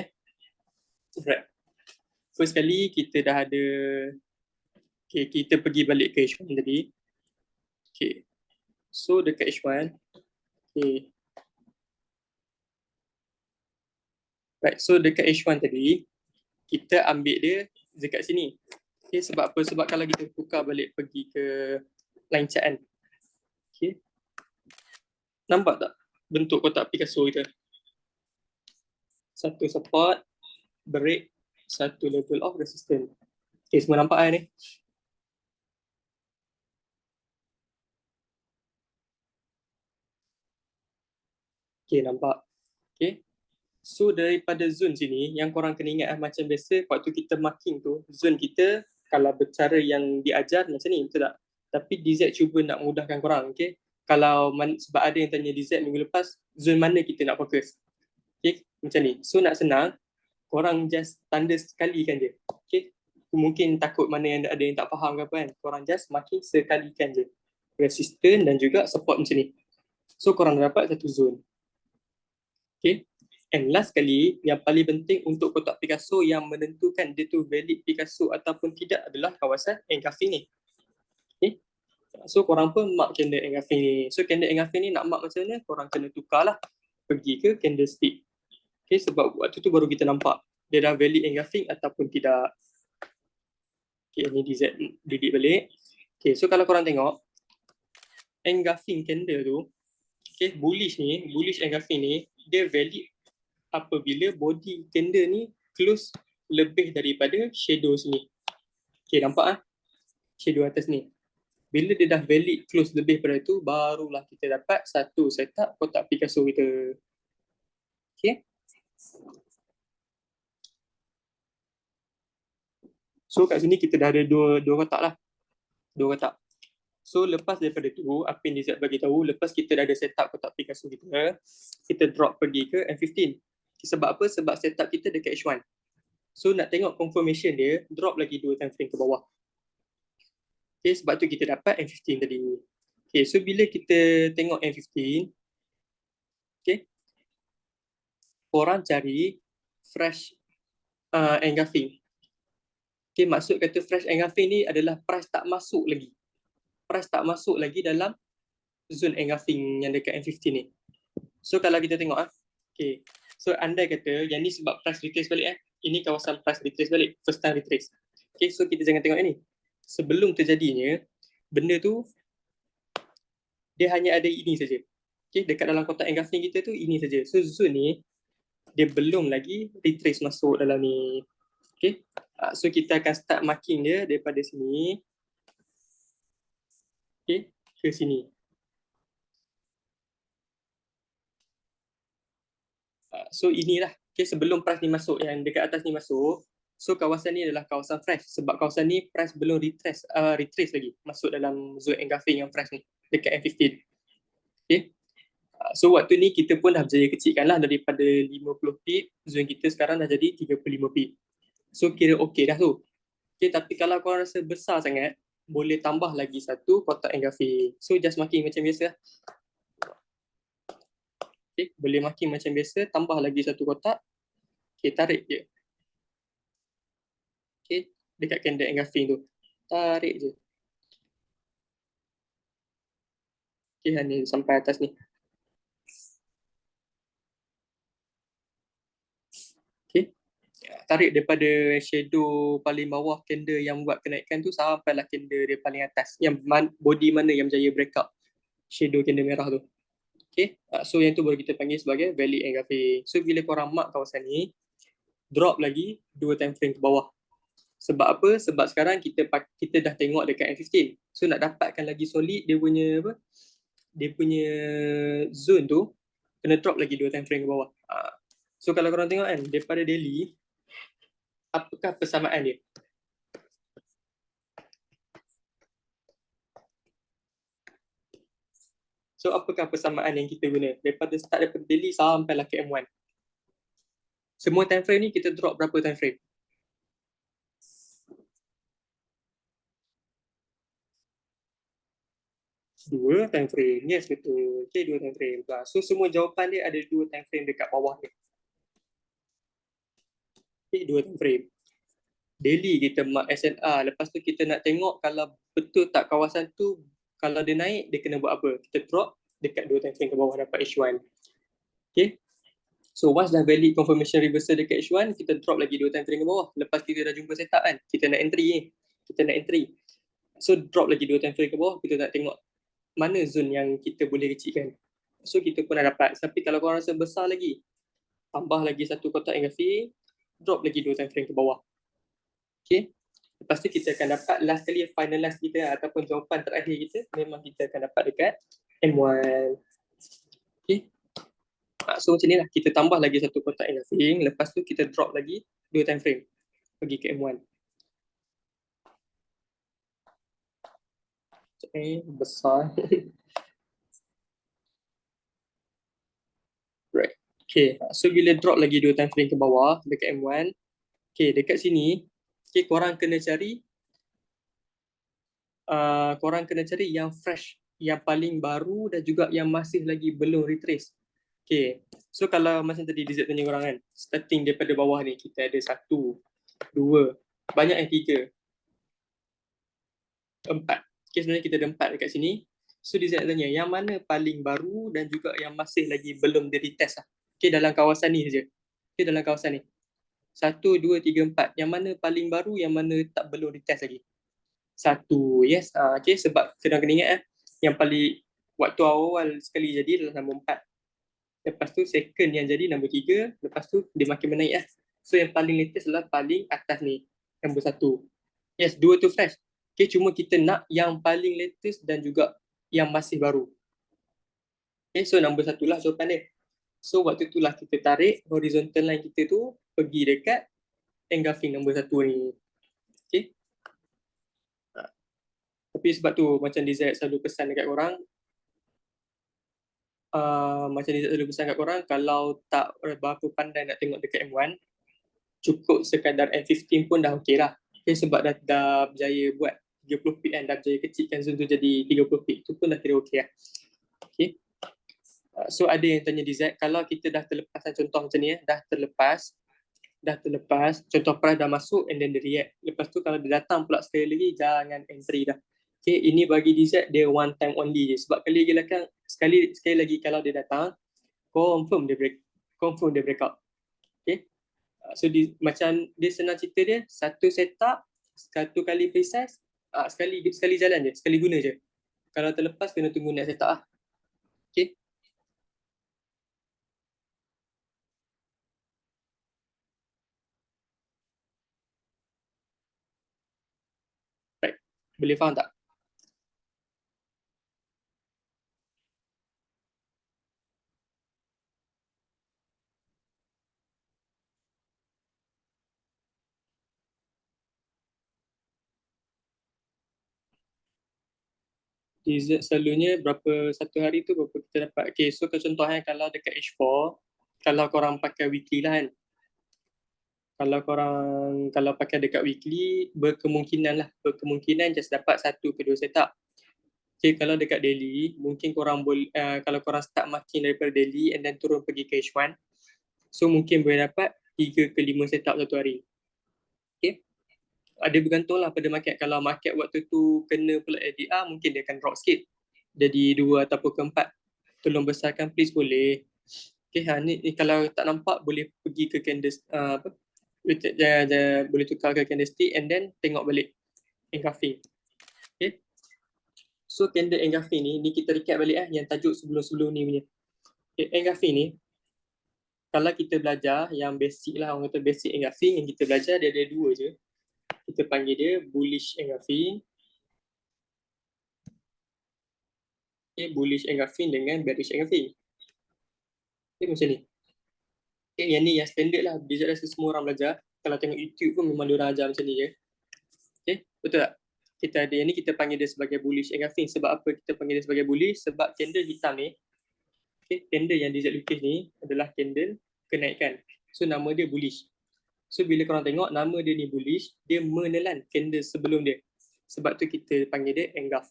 Right. First kali kita dah ada, okay, kita pergi balik ke H1 tadi. Okay. So dekat H1, okay. Right, so dekat H1 tadi, kita ambil dia dekat sini. Okay, sebab apa? Sebab kalau kita tukar balik pergi ke line chart kan. Okay. Nampak tak bentuk kotak Picasso kita? Satu support, break, satu level of resistance. Okay, semua nampak ni? Okay, nampak. Okay. So daripada zone sini, yang korang kena ingat macam biasa, waktu kita marking tu, zone kita kalau bercara yang diajar macam ni, betul tak? Tapi DZ cuba nak mudahkan korang, okay? Kalau sebab ada yang tanya DZ minggu lepas, zone mana kita nak fokus? Okay, macam ni. So nak senang, korang just tanda sekalikan je. Okay, mungkin takut mana yang ada yang tak faham ke apa kan, korang just marking sekalikan je. Resistance dan juga support macam ni. So korang dapat satu zone. Okay. And last kali, yang paling penting untuk kotak Picasso yang menentukan dia tu valid Picasso ataupun tidak adalah kawasan engulfing ni. Okay. So korang pun mark candle engulfing ni. So candle engulfing ni nak mark macam mana, korang kena tukarlah pergi ke candlestick. Okay, sebab waktu tu baru kita nampak dia dah valid engulfing ataupun tidak. Okay, ni DZ delete balik. Okay, so kalau korang tengok engulfing candle tu, okay, bullish engulfing ni, dia valid apabila body candle ni close lebih daripada shadow sini. Okay, nampak shadow atas ni. Bila dia dah valid close lebih pada itu, barulah kita dapat satu setup kotak Picasso kita. Okay. So kat sini kita dah ada dua kotak lah. Dua kotak. So lepas daripada tu, apa yang Dizat bagi tahu, lepas kita dah ada setup kotak Picasso kita drop pergi ke M15. Sebab apa? Sebab setup kita dekat H1. So nak tengok confirmation dia, drop lagi 2 time frame ke bawah. Okay, sebab tu kita dapat M15 tadi. Okay, so bila kita tengok M15, okay, korang cari fresh engulfing. Okay, maksud kata fresh engulfing ni adalah price tak masuk lagi. Price tak masuk lagi dalam zone engulfing yang dekat M15 ni. So kalau kita tengok okay. So andai kata yang ni sebab price retrace balik ini kawasan price retrace balik, first time retrace. Okay, so kita jangan tengok ini. Sebelum terjadinya, benda tu dia hanya ada ini saja. Okay, dekat dalam kotak engulfing kita tu ini saja. So zone ni dia belum lagi retrace masuk dalam ni. Okay, so kita akan start marking dia daripada sini, okay, ke sini. So inilah, okay, sebelum price ni masuk, yang dekat atas ni masuk, so kawasan ni adalah kawasan fresh. Sebab kawasan ni price belum retrace lagi masuk dalam zone engulfing yang fresh ni dekat M15. Okay. So waktu ni kita pun dah berjaya kecilkan lah daripada 50 pip, zone kita sekarang dah jadi 35 pip. So kira okey dah tu. Okay, tapi kalau korang rasa besar sangat, boleh tambah lagi satu kotak engulfing. So just marking macam biasa. Okay, boleh marking macam biasa, tambah lagi satu kotak. Okay, tarik je. Okay, dekat candle engulfing tu. Tarik je. Okay, ni sampai atas ni. Okay, tarik daripada shadow paling bawah candle yang buat kenaikan tu sampailah candle dia paling atas. Yang body mana yang berjaya breakout shadow candle merah tu. Okay, so yang tu baru kita panggil sebagai valid engulfing. So bila korang mark kawasan ni, drop lagi 2 time frame ke bawah. Sebab apa? Sebab sekarang kita dah tengok dekat M15. So nak dapatkan lagi solid dia punya apa? Dia punya zone tu kena drop lagi 2 time frame ke bawah. So kalau korang tengok kan, daripada daily, apakah persamaan dia? So apakah persamaan yang kita guna? Daripada daily sampailah ke M1. Semua time frame ni kita drop berapa time frame? 2 time frame. Yes, betul. Okay, 2 time frame. So semua jawapan dia ada 2 time frame dekat bawah ni. Okay, 2 time frame. Daily kita mark SNR. Lepas tu kita nak tengok kalau betul tak kawasan tu, kalau dia naik, dia kena buat apa? Kita drop dekat 2 time frame ke bawah dapat H1. Okay. So once dah valid confirmation reversal dekat H1, kita drop lagi 2 time frame ke bawah. Lepas kita dah jumpa setup kan, kita nak entry ni. Kita nak entry. So drop lagi 2 time frame ke bawah, kita nak tengok mana zone yang kita boleh kecilkan. So kita pun dah dapat. Tapi kalau korang rasa besar lagi, tambah lagi satu kotak engulfing, drop lagi 2 time frame ke bawah. Okay. Lepas tu kita akan dapat last kali finalize kita ataupun jawapan terakhir kita memang kita akan dapat dekat M1. Okay. So macam ni lah, kita tambah lagi satu kotak engulfing, lepas tu kita drop lagi 2 time frame pergi ke M1. Besar. Right. Okay, so bila drop lagi 2 time frame ke bawah dekat M1, okay, dekat sini, okay, korang kena cari yang fresh, yang paling baru dan juga yang masih lagi belum retrace. Okay, so kalau macam tadi Dizat tanya korang kan, starting daripada bawah ni, kita ada 1, 2, banyak yang 3, 4. Okay, sebenarnya kita ada 4 dekat sini. So Dizat tanya, yang mana paling baru dan juga yang masih lagi belum di retest lah. Okay, dalam kawasan ni saja. Okay, dalam kawasan ni. 1, 2, 3, 4. Yang mana paling baru, yang mana tak belum retest lagi. 1, yes. Okay, sebab kena ingat yang paling waktu awal sekali jadi adalah nombor 4. Lepas tu second yang jadi nombor 3. Lepas tu dia makin menaik So yang paling latest adalah paling atas ni, nombor 1. Yes, 2 tu fresh. Okay, cuma kita nak yang paling latest dan juga yang masih baru. Okay, so nombor satu lah jawapan dia. So waktu itulah kita tarik horizontal line kita tu pergi dekat engulfing nombor satu ni. Okay. Tapi sebab tu macam Dizat selalu pesan dekat korang, macam Dizat selalu pesan dekat korang, kalau tak berapa pandai nak tengok dekat M1, cukup sekadar M15 pun dah okey lah. Okay, sebab dah berjaya buat 30 pixel, dah berjaya kecilkan zoom tu jadi 30 pixel, tu pun dah kira okey lah. Okay. So ada yang tanya Dizat, kalau kita dah terlepas contoh macam ni, dah terlepas, contoh price dah masuk and then dia react. Lepas tu kalau dia datang pula sekali lagi, jangan entry dah. Okay, ini bagi DZ dia one time only je. Sebab kali lagi kan, sekali lagi kalau dia datang, confirm dia break out. Okay. So macam dia senang cerita dia, satu setup, satu kali precise, sekali jalan je, sekali guna je. Kalau terlepas kena tunggu next setup lah. Okay. Right. Boleh faham tak? DZ selalunya berapa satu hari tu berapa kita dapat. Okay, so contohnya kalau dekat H4, kalau korang pakai weekly lah kan, kalau pakai dekat weekly, berkemungkinan just dapat satu ke dua setup. Okay, kalau dekat daily, mungkin korang boleh, kalau korang start marking daripada daily and then turun pergi ke H1, so mungkin boleh dapat 3 ke 5 setup satu hari. Okay. Ada bergantung lah pada market. Kalau market waktu tu kena pula ADR, mungkin dia akan drop sikit. Jadi 2 ataupun ke 4. Tolong besarkan please boleh. Okay, ni kalau tak nampak boleh pergi ke candle, apa? Boleh tukar ke candlestick and then tengok balik engulfing. Okay. So candle engulfing ni kita recap balik yang tajuk sebelum-sebelum ni punya. Okay, engulfing ni kalau kita belajar yang basic lah, orang kata basic engulfing yang kita belajar dia ada dua je. Kita panggil dia bullish engulfing. Okay, bullish engulfing dengan bearish engulfing. Okay, macam ni. Okay, yang ni yang standard lah. Dia rasa semua orang belajar. Kalau tengok YouTube pun memang diorang ajar macam ni je. Okay, betul tak? Kita ada yang ni, kita panggil dia sebagai bullish engulfing. Sebab apa kita panggil dia sebagai bullish? Sebab candle hitam ni, okay, candle yang DZ lukis ni adalah candle kenaikan. So nama dia bullish. So bila korang tengok nama dia ni bullish, dia menelan candle sebelum dia. Sebab tu kita panggil dia engulf.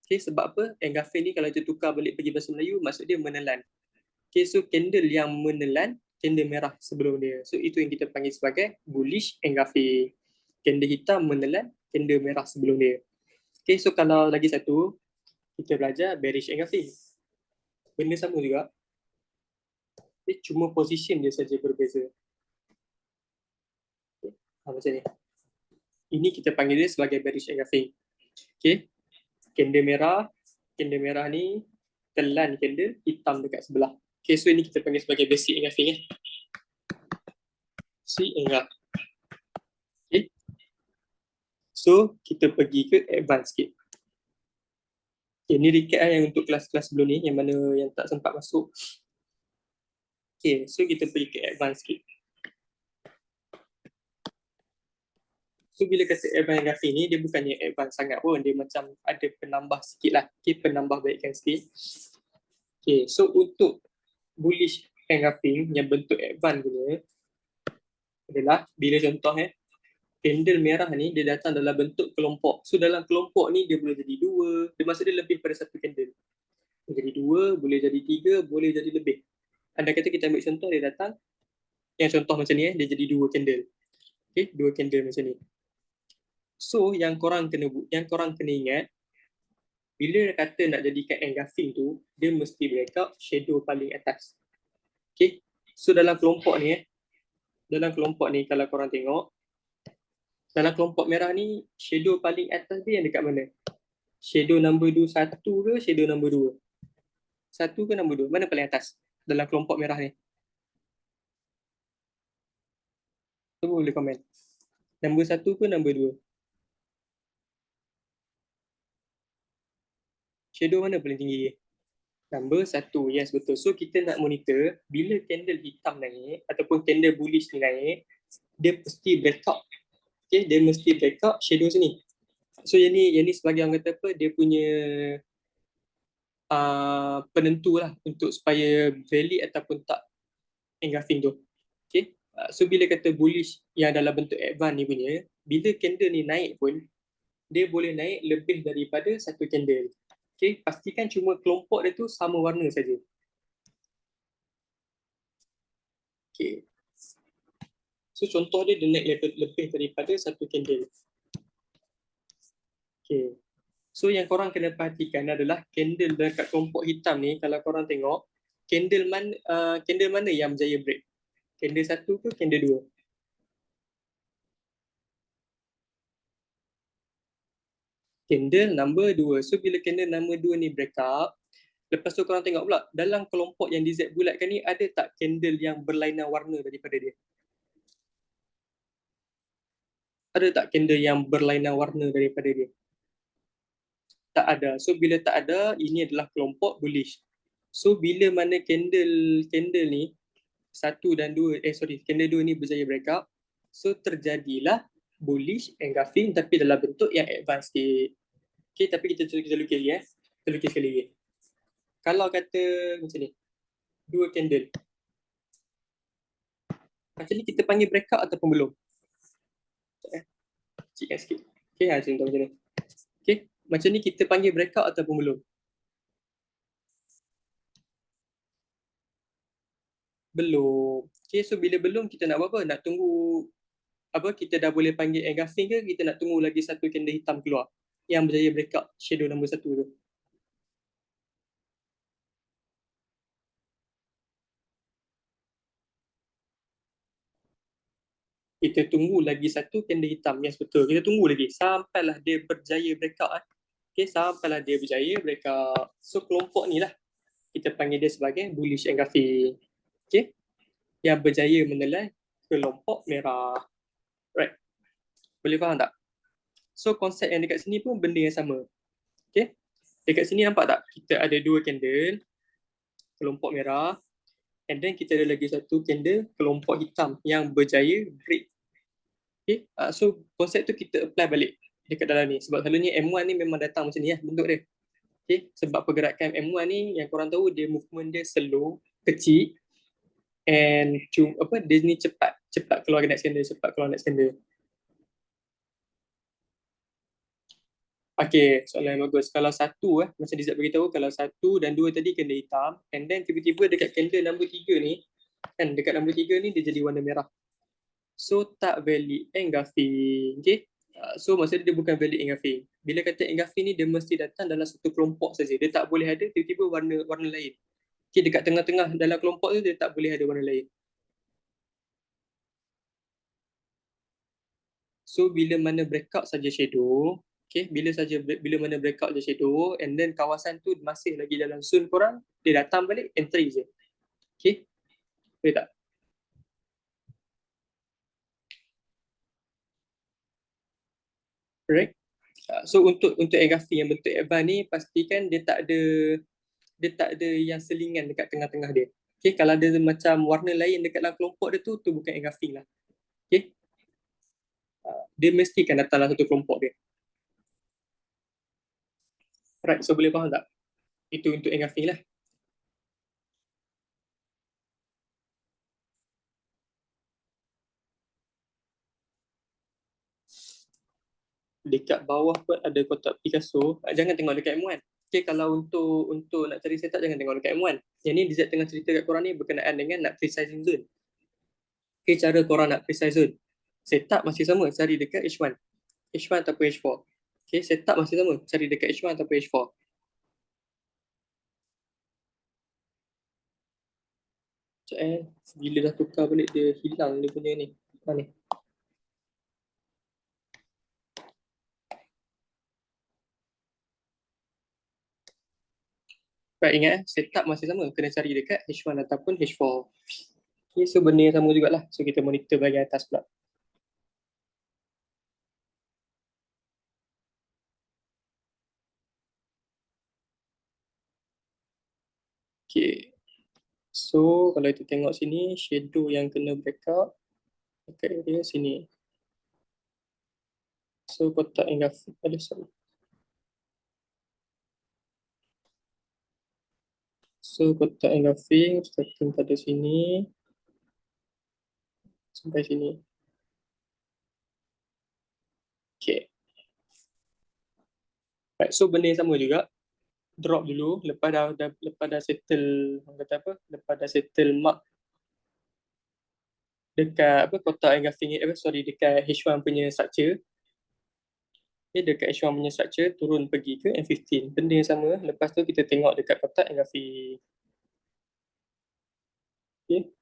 Okay, sebab apa? Engulfing ni kalau kita tukar balik pergi bahasa Melayu, maksud dia menelan. Okay, so candle yang menelan candle merah sebelum dia. So itu yang kita panggil sebagai bullish engulfing. Candle hitam menelan candle merah sebelum dia. Okay, so kalau lagi satu, kita belajar bearish engulfing. Benda sama juga. Okay, cuma position dia saja berbeza. Okay, macam ni. Ini kita panggil dia sebagai bearish engulfing. Okay, candle merah ni telan candle hitam dekat sebelah. Okay, so ini kita panggil sebagai basic engulfing. Basic engulf. Okay. So, kita pergi ke advance sikit. Okay, ni recap yang untuk kelas-kelas sebelum ni, yang mana yang tak sempat masuk. Okay, so kita pergi ke advance sikit. So, bila kata advance engulfing ni, dia bukannya advance sangat pun. Dia macam ada penambah sikit lah. Okay, penambah baikkan sikit. Okay, so untuk bullish engulfing yang bentuk advance punya adalah bila contoh candle merah ni dia datang dalam bentuk kelompok. So dalam kelompok ni dia boleh jadi dua, dia maksud dia lebih pada satu candle. Boleh jadi dua, boleh jadi tiga, boleh jadi lebih. Anda kata kita ambil contoh dia datang, yang contoh macam ni dia jadi dua candle. Okay, dua candle macam ni. So yang korang kena ingat, bila dia kata nak jadikan engulfing tu, dia mesti breakout shadow paling atas. Okay, so dalam kelompok ni kalau korang tengok, dalam kelompok merah ni, shadow paling atas dia yang dekat mana? Shadow number 1 ke shadow number 2? 1 ke number 2? Mana paling atas dalam kelompok merah ni? Cuba boleh komen. Number 1 ke number 2? Shadow mana paling tinggi? Number 1, yes betul. So kita nak monitor bila candle hitam naik ataupun candle bullish ni naik, dia mesti breakout. Okay, dia mesti breakout shadow sini. So yang ni sebagai orang kata apa, dia punya penentu lah untuk supaya valid ataupun tak engulfing tu. Okay, so bila kata bullish yang dalam bentuk advance ni punya, bila candle ni naik pun, dia boleh naik lebih daripada satu candle. Okay, pastikan cuma kelompok dia tu sama warna saja. Okay. So contoh dia naik lebih daripada satu candle. Okay. So yang korang kena perhatikan adalah candle dekat kelompok hitam ni, kalau korang tengok, candle mana yang berjaya break? Candle 1 ke candle 2? Candle number 2. So bila candle number 2 ni break up, lepas tu korang tengok pula dalam kelompok yang di Z bulatkan ni ada tak candle yang berlainan warna daripada dia? Ada tak candle yang berlainan warna daripada dia? Tak ada. So bila tak ada, ini adalah kelompok bullish. So bila mana candle ni 1 dan 2, candle 2 ni berjaya break up, so terjadilah bullish engulfing tapi dalam bentuk yang advance sikit. Okay, tapi kita lukis lagi Kita lukis sekali lagi. Kalau kata macam ni, 2 candle. Macam ni kita panggil breakout ataupun belum? Cikkan sikit. Okay, contoh macam ni. Okay, macam ni kita panggil breakout ataupun belum? Belum. Okay, so bila belum kita nak buat apa? Nak tunggu kita dah boleh panggil engulfing ke kita nak tunggu lagi satu candle hitam keluar yang berjaya breakout shadow nombor 1 tu? Kita tunggu lagi satu candle hitam. Yes, betul. Kita tunggu lagi sampailah dia berjaya breakout. Okay, sampailah dia berjaya breakout. So kelompok ni lah kita panggil dia sebagai bullish engulfing. Okay, yang berjaya menelan kelompok merah. Right. Boleh faham tak? So konsep yang dekat sini pun benda yang sama. Okay, dekat sini nampak tak? Kita ada 2 candle kelompok merah, and then kita ada lagi satu candle kelompok hitam yang berjaya break. Okay, so konsep tu kita apply balik dekat dalam ni. Sebab selalunya M1 ni memang datang macam ni lah bentuk dia. Okay, sebab pergerakan M1 ni yang korang tahu dia movement dia slow, kecil, and dia ni cepat keluar next candle. Okay, soalan yang bagus. Kalau satu macam Dizat beritahu, kalau 1 dan 2 tadi candle hitam, and then tiba-tiba dekat candle nombor 3 ni, kan dekat nombor 3 ni dia jadi warna merah. So tak valid engulfing. Okay, so maksudnya dia bukan valid engulfing. Bila kata engulfing ni dia mesti datang dalam satu kelompok saja. Dia tak boleh ada tiba-tiba warna lain. Okay, dekat tengah-tengah dalam kelompok tu dia tak boleh ada warna lain. So bila mana breakout saja shadow, okay, bila mana breakout je shadow, and then kawasan tu masih lagi dalam zone korang, dia datang balik entry je. Okay, boleh tak? Correct. So untuk engulfing yang bentuk advance ni, pastikan dia tak ada yang selingan dekat tengah-tengah dia. Okay, kalau ada macam warna lain dekat dalam kelompok dia tu bukan engulfing lah. Okay, dia mesti kan datang dalam satu kelompok dia. Right, so boleh faham tak? Itu untuk engulfing lah. Dekat bawah pun ada kotak Picasso. Jangan tengok dekat M1. Okay, kalau untuk nak cari setup jangan tengok dekat M1. Yang ni Dizat tengah cerita kat korang ni berkenaan dengan nak precising zone. Okay, cara korang nak precise zone. Setup masih sama, cari dekat H1. H1 ataupun H4. Okay, setup masih sama, cari dekat H1 ataupun H4. Sekejap bila dah tukar balik dia hilang dia punya ni. Mana ni? Right, ingat setup masih sama, kena cari dekat H1 ataupun H4. Okay, so benda yang sama jugalah. So kita monitor bahagian atas pula. So kalau kita tengok sini, shadow yang kena breakout dekat area sini. So kotak engulfing, sorry. So kotak engulfing starting pada sini sampai sini. Okay. Right, so benda yang sama juga. Drop dulu, lepas dah settle, orang kata apa? Lepas dah settle mark dekat kotak engulfing, dekat H1 punya structure. Okay, dekat H1 punya structure, turun pergi ke M15. Benda yang sama, lepas tu kita tengok dekat kotak engulfing. Okay.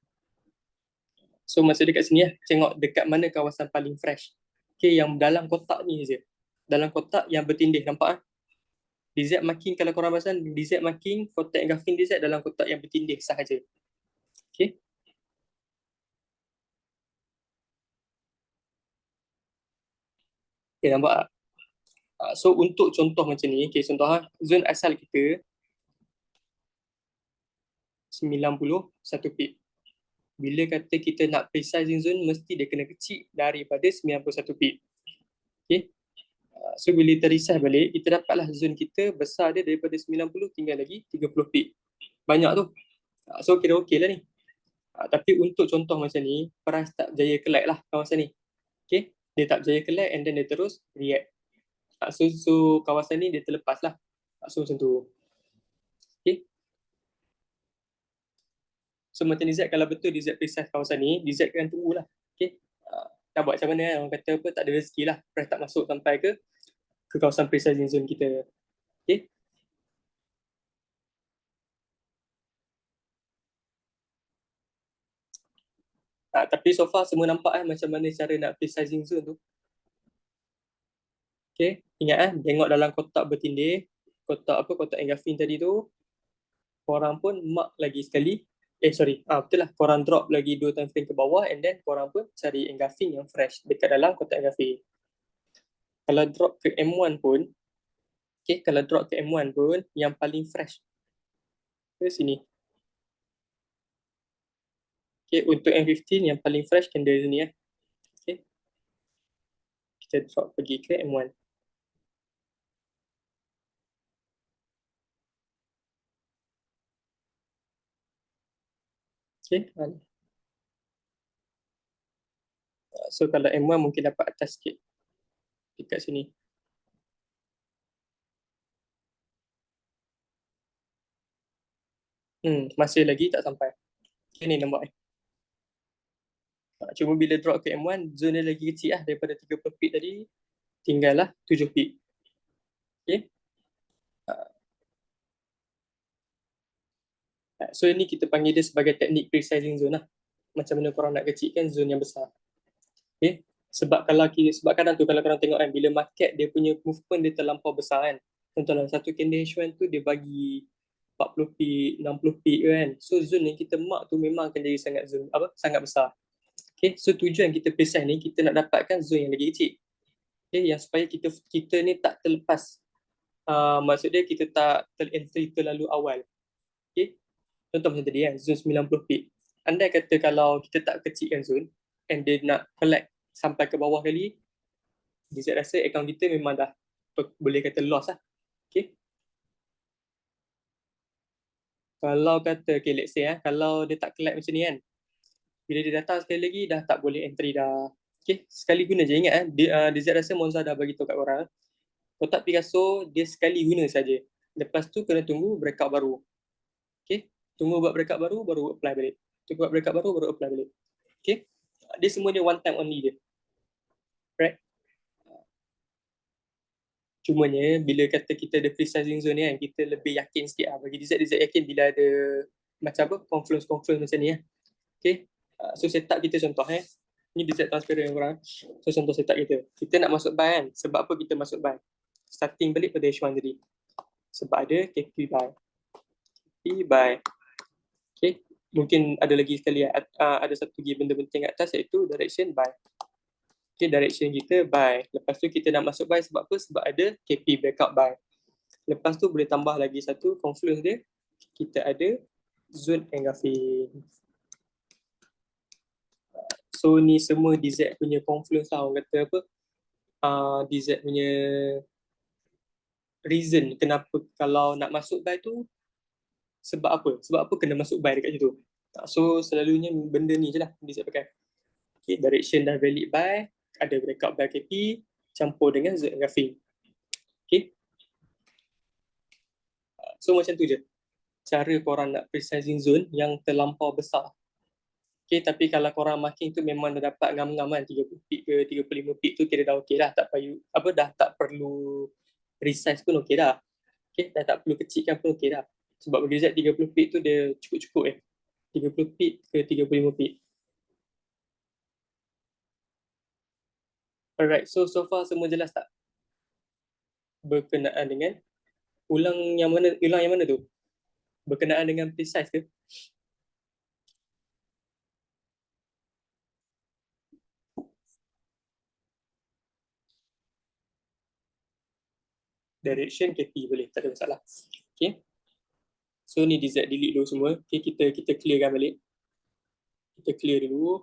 So masa dekat sini tengok dekat mana kawasan paling fresh. Okay, yang dalam kotak ni je. Dalam kotak yang bertindih, nampak DZ marking, kalau korang perasan, DZ marking, kotak engulfing DZ dalam kotak yang bertindih sahaja. Okay. Okay, nampak tak? So untuk contoh macam ni, okay, contoh zone asal kita 91 pip. Bila kata kita nak precising zone, mesti dia kena kecil daripada 91 pip. Okay. So bila kita resize balik, kita dapatlah zone kita besar dia daripada 90 tinggal lagi 30 pip. Banyak tu. So kira okey lah ni. Tapi untuk contoh macam ni, price tak berjaya collect lah kawasan ni. Okay. Dia tak berjaya collect and then dia terus react. So kawasan ni dia terlepas lah. So macam tu. Okay. So macam DZ, kalau betul DZ precise kawasan ni, DZ akan tunggulah. Okay. Nak buat macam mana kan? Orang kata apa, tak ada rezeki lah. Price tak masuk sampai ke kawasan precising zone kita. Okay. Tapi so far semua nampak macam mana cara nak precising zone tu. Okay. Ingat tengok dalam kotak bertindih, kotak engulfing tadi tu, korang pun mark lagi sekali. Betul lah. Korang drop lagi 2 time frame ke bawah and then korang pun cari engulfing yang fresh dekat dalam kotak engulfing. Kalau drop ke M1 pun, okay, kalau drop ke M1 pun, yang paling fresh ke sini. Okay, untuk M15 yang paling fresh candle sini . Okay. Kita drop pergi ke M1. Okay. So kalau M1 mungkin dapat atas sikit dekat sini. Masih lagi tak sampai. Ini nampak . Cuma bila drop ke M1, zone dia lagi kecil lah daripada 30 pip tadi, tinggal lah 7 pip. Okay. So ini kita panggil dia sebagai teknik precising zone lah. Macam mana korang nak kecilkan zone yang besar. Okay. Sebab kadang tu kalau korang tengok kan, bila market dia punya movement dia terlampau besar kan. Contohlah satu candle H1 tu dia bagi 40 pip, 60 pip kan. So zone yang kita mark tu memang akan jadi sangat besar. Okay. So tujuan kita precise ni, kita nak dapatkan zone yang lagi kecil. Okay. Yang supaya kita ni tak terlepas. Maksud dia kita tak terentry terlalu awal. Okay. Contoh macam tadi kan, zone 90 pip. Andai kata kalau kita tak kecilkan zone and dia nak collect sampai ke bawah kali, saya rasa akaun kita memang dah boleh kata loss lah. Okay. Kalau kata, okay, let's say kalau dia tak collect macam ni kan, bila dia datang sekali lagi dah tak boleh entry dah. Okay, sekali guna je. Ingat DZ rasa Monza dah bagi tahu kat orang, kotak Picasso dia sekali guna saja. Lepas tu kena tunggu breakout baru. Okay, tunggu buat breakout baru apply balik. Tunggu buat breakout baru apply balik. Okay, dia semua dia one time only je. Right. Cumanya bila kata kita ada precising zone ni kan, kita lebih yakin sikit lah. Bagi DZ yakin bila ada macam confluence macam ni . Okay. So setup kita contoh ni DZ transparent korang. So contoh setup kita nak masuk buy kan. Sebab apa kita masuk buy? Starting balik pada H1 tadi. Sebab ada KP buy. KP buy. Okay. Mungkin ada lagi sekali ada satu lagi benda penting kat atas, iaitu direction buy. Okay, direction kita buy. Lepas tu kita nak masuk buy sebab apa? Sebab ada KP breakout buy. Lepas tu boleh tambah lagi satu confluence dia. Kita ada zone engulfing. So ni semua DZ punya confluence lah, orang kata apa, DZ punya reason kenapa kalau nak masuk by tu sebab apa kena masuk by dekat situ. So selalunya benda ni je lah DZ pakai. Okay, direction dah valid by, ada breakout by KP campur dengan zone engulfing. Okay, so macam tu je cara korang nak precising zone yang terlampau besar. Okay, tapi kalau korang marking tu memang dah dapat ngam-ngam kan, 30 pip ke 35 pip tu kira dah okey dah, tak payah apa, dah tak perlu resize pun okey dah. Okay, dah tak perlu kecilkan pun okey dah. Sebab bagi Z 30 pip tu dia cukup-cukup 30 pip ke 35 pip. Alright, so far semua jelas tak? Berkenaan dengan ulang yang mana tu? Berkenaan dengan precise ke? Direction KP boleh, tak ada masalah. Okay. So ni DZ delete dulu semua. Okay, kita clearkan balik. Kita clear dulu.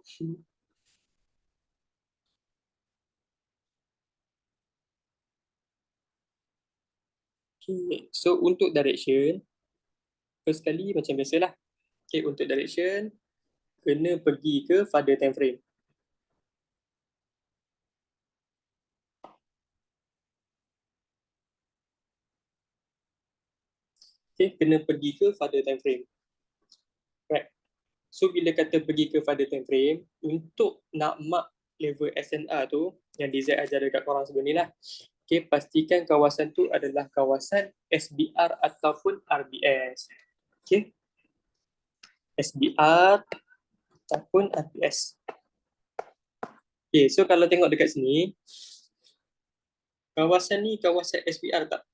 Okay, so untuk direction, first kali macam biasalah. Okay, untuk direction, kena pergi ke father time frame. Okay, kena pergi ke father time frame. Right. So bila kata pergi ke father time frame, untuk nak mark level SNR tu, yang DZ ajar dekat korang sebelum ni lah. Okay, pastikan kawasan tu adalah kawasan SBR ataupun RBS. Okay. SBR ataupun RBS. Okay, so kalau tengok dekat sini, kawasan ni kawasan SBR tak?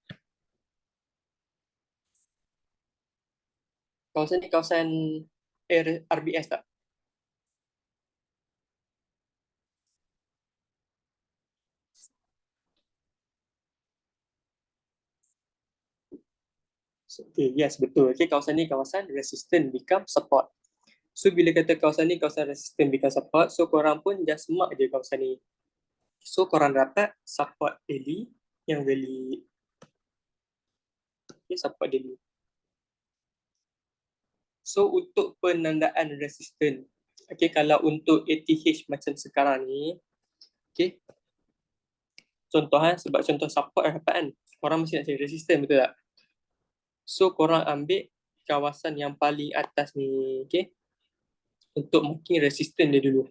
Kawasan ni kawasan RBS tak? Okay, yes, betul. Okay, kawasan ni kawasan resistant become support. So bila kata kawasan ni kawasan resistant become support, so korang pun just mark je kawasan ni. So korang dapat support daily yang valid. Okay, support daily. So untuk penandaan resistant, okay, kalau untuk ATH macam sekarang ni, okay, contoh sebab contoh support dapat kan, korang mesti nak cari resistant, betul tak? So korang ambil kawasan yang paling atas ni, okay, untuk marking resistant dia dulu.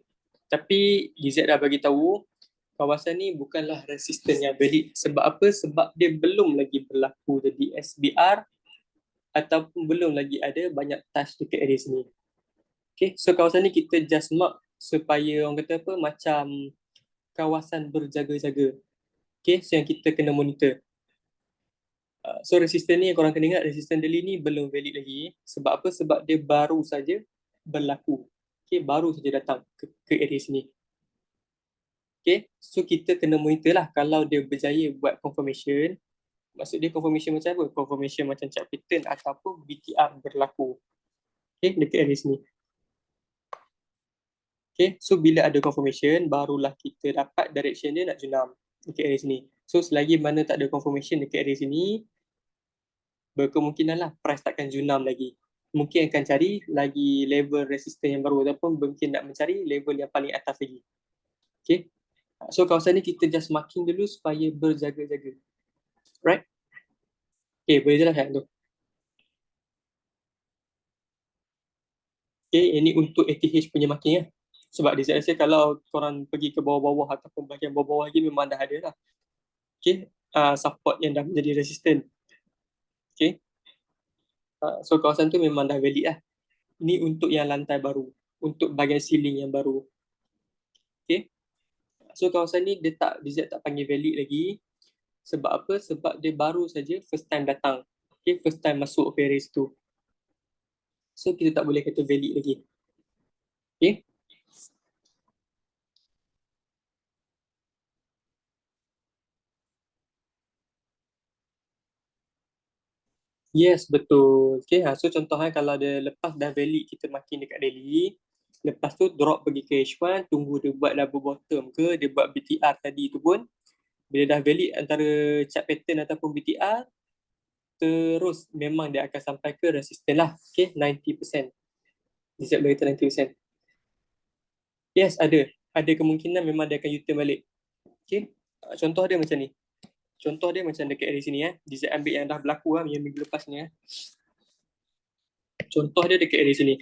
Tapi DZ dah bagi tahu kawasan ni bukanlah resistant yang valid. Sebab apa? Sebab dia belum lagi berlaku jadi SBR ataupun belum lagi ada banyak touch dekat area sini. Okay, so kawasan ni kita just mark supaya orang kata apa, macam kawasan berjaga-jaga. Okay, so yang kita kena monitor. So resistant ni korang kena ingat, resistant daily ni belum valid lagi. Sebab apa? Sebab dia baru saja berlaku. Okay, baru saja datang ke area sini. Okay, so kita kena monitor lah kalau dia berjaya buat confirmation. Maksud dia confirmation macam apa? Confirmation macam chart pattern ataupun BTR berlaku. Okay, dekat area sini. Okay, so bila ada confirmation, barulah kita dapat direction dia nak junam dekat area sini. So selagi mana tak ada confirmation dekat area sini, berkemungkinan lah price takkan junam lagi. Mungkin akan cari lagi level resistance yang baru ataupun mungkin nak mencari level yang paling atas lagi. Okay, so kawasan ni kita just marking dulu supaya berjaga-jaga. Right? Okay, boleh jelaskan tu. Okay, ini untuk ATH punya marking ya. Sebab dia rasa kalau korang pergi ke bawah-bawah ataupun bahagian bawah-bawah lagi memang dah ada lah. Okay, support yang dah menjadi resistant. Okay, so kawasan tu memang dah valid lah. Ini untuk yang lantai baru, untuk bahagian ceiling yang baru. Okay, so kawasan ni dia tak panggil valid lagi. Sebab apa? Sebab dia baru saja first time datang. Okay, first time masuk ke area situ. So kita tak boleh kata valid lagi. Okay, Yes, betul. Okay, so contohnya kalau dia lepas dah valid kita makin dekat daily, lepas tu drop pergi ke H1, tunggu dia buat double bottom ke, dia buat BTR tadi tu pun, bila dah valid antara chart pattern ataupun BTR, terus memang dia akan sampai ke resistance lah. Okay, 90%. Dia berkata 90%. Yes, ada. Ada kemungkinan memang dia akan U-turn balik. Okay, contoh dia macam ni. Contoh dia macam dekat area sini. Dia ambil yang dah berlaku yang minggu lepas ni. Contoh dia dekat area sini.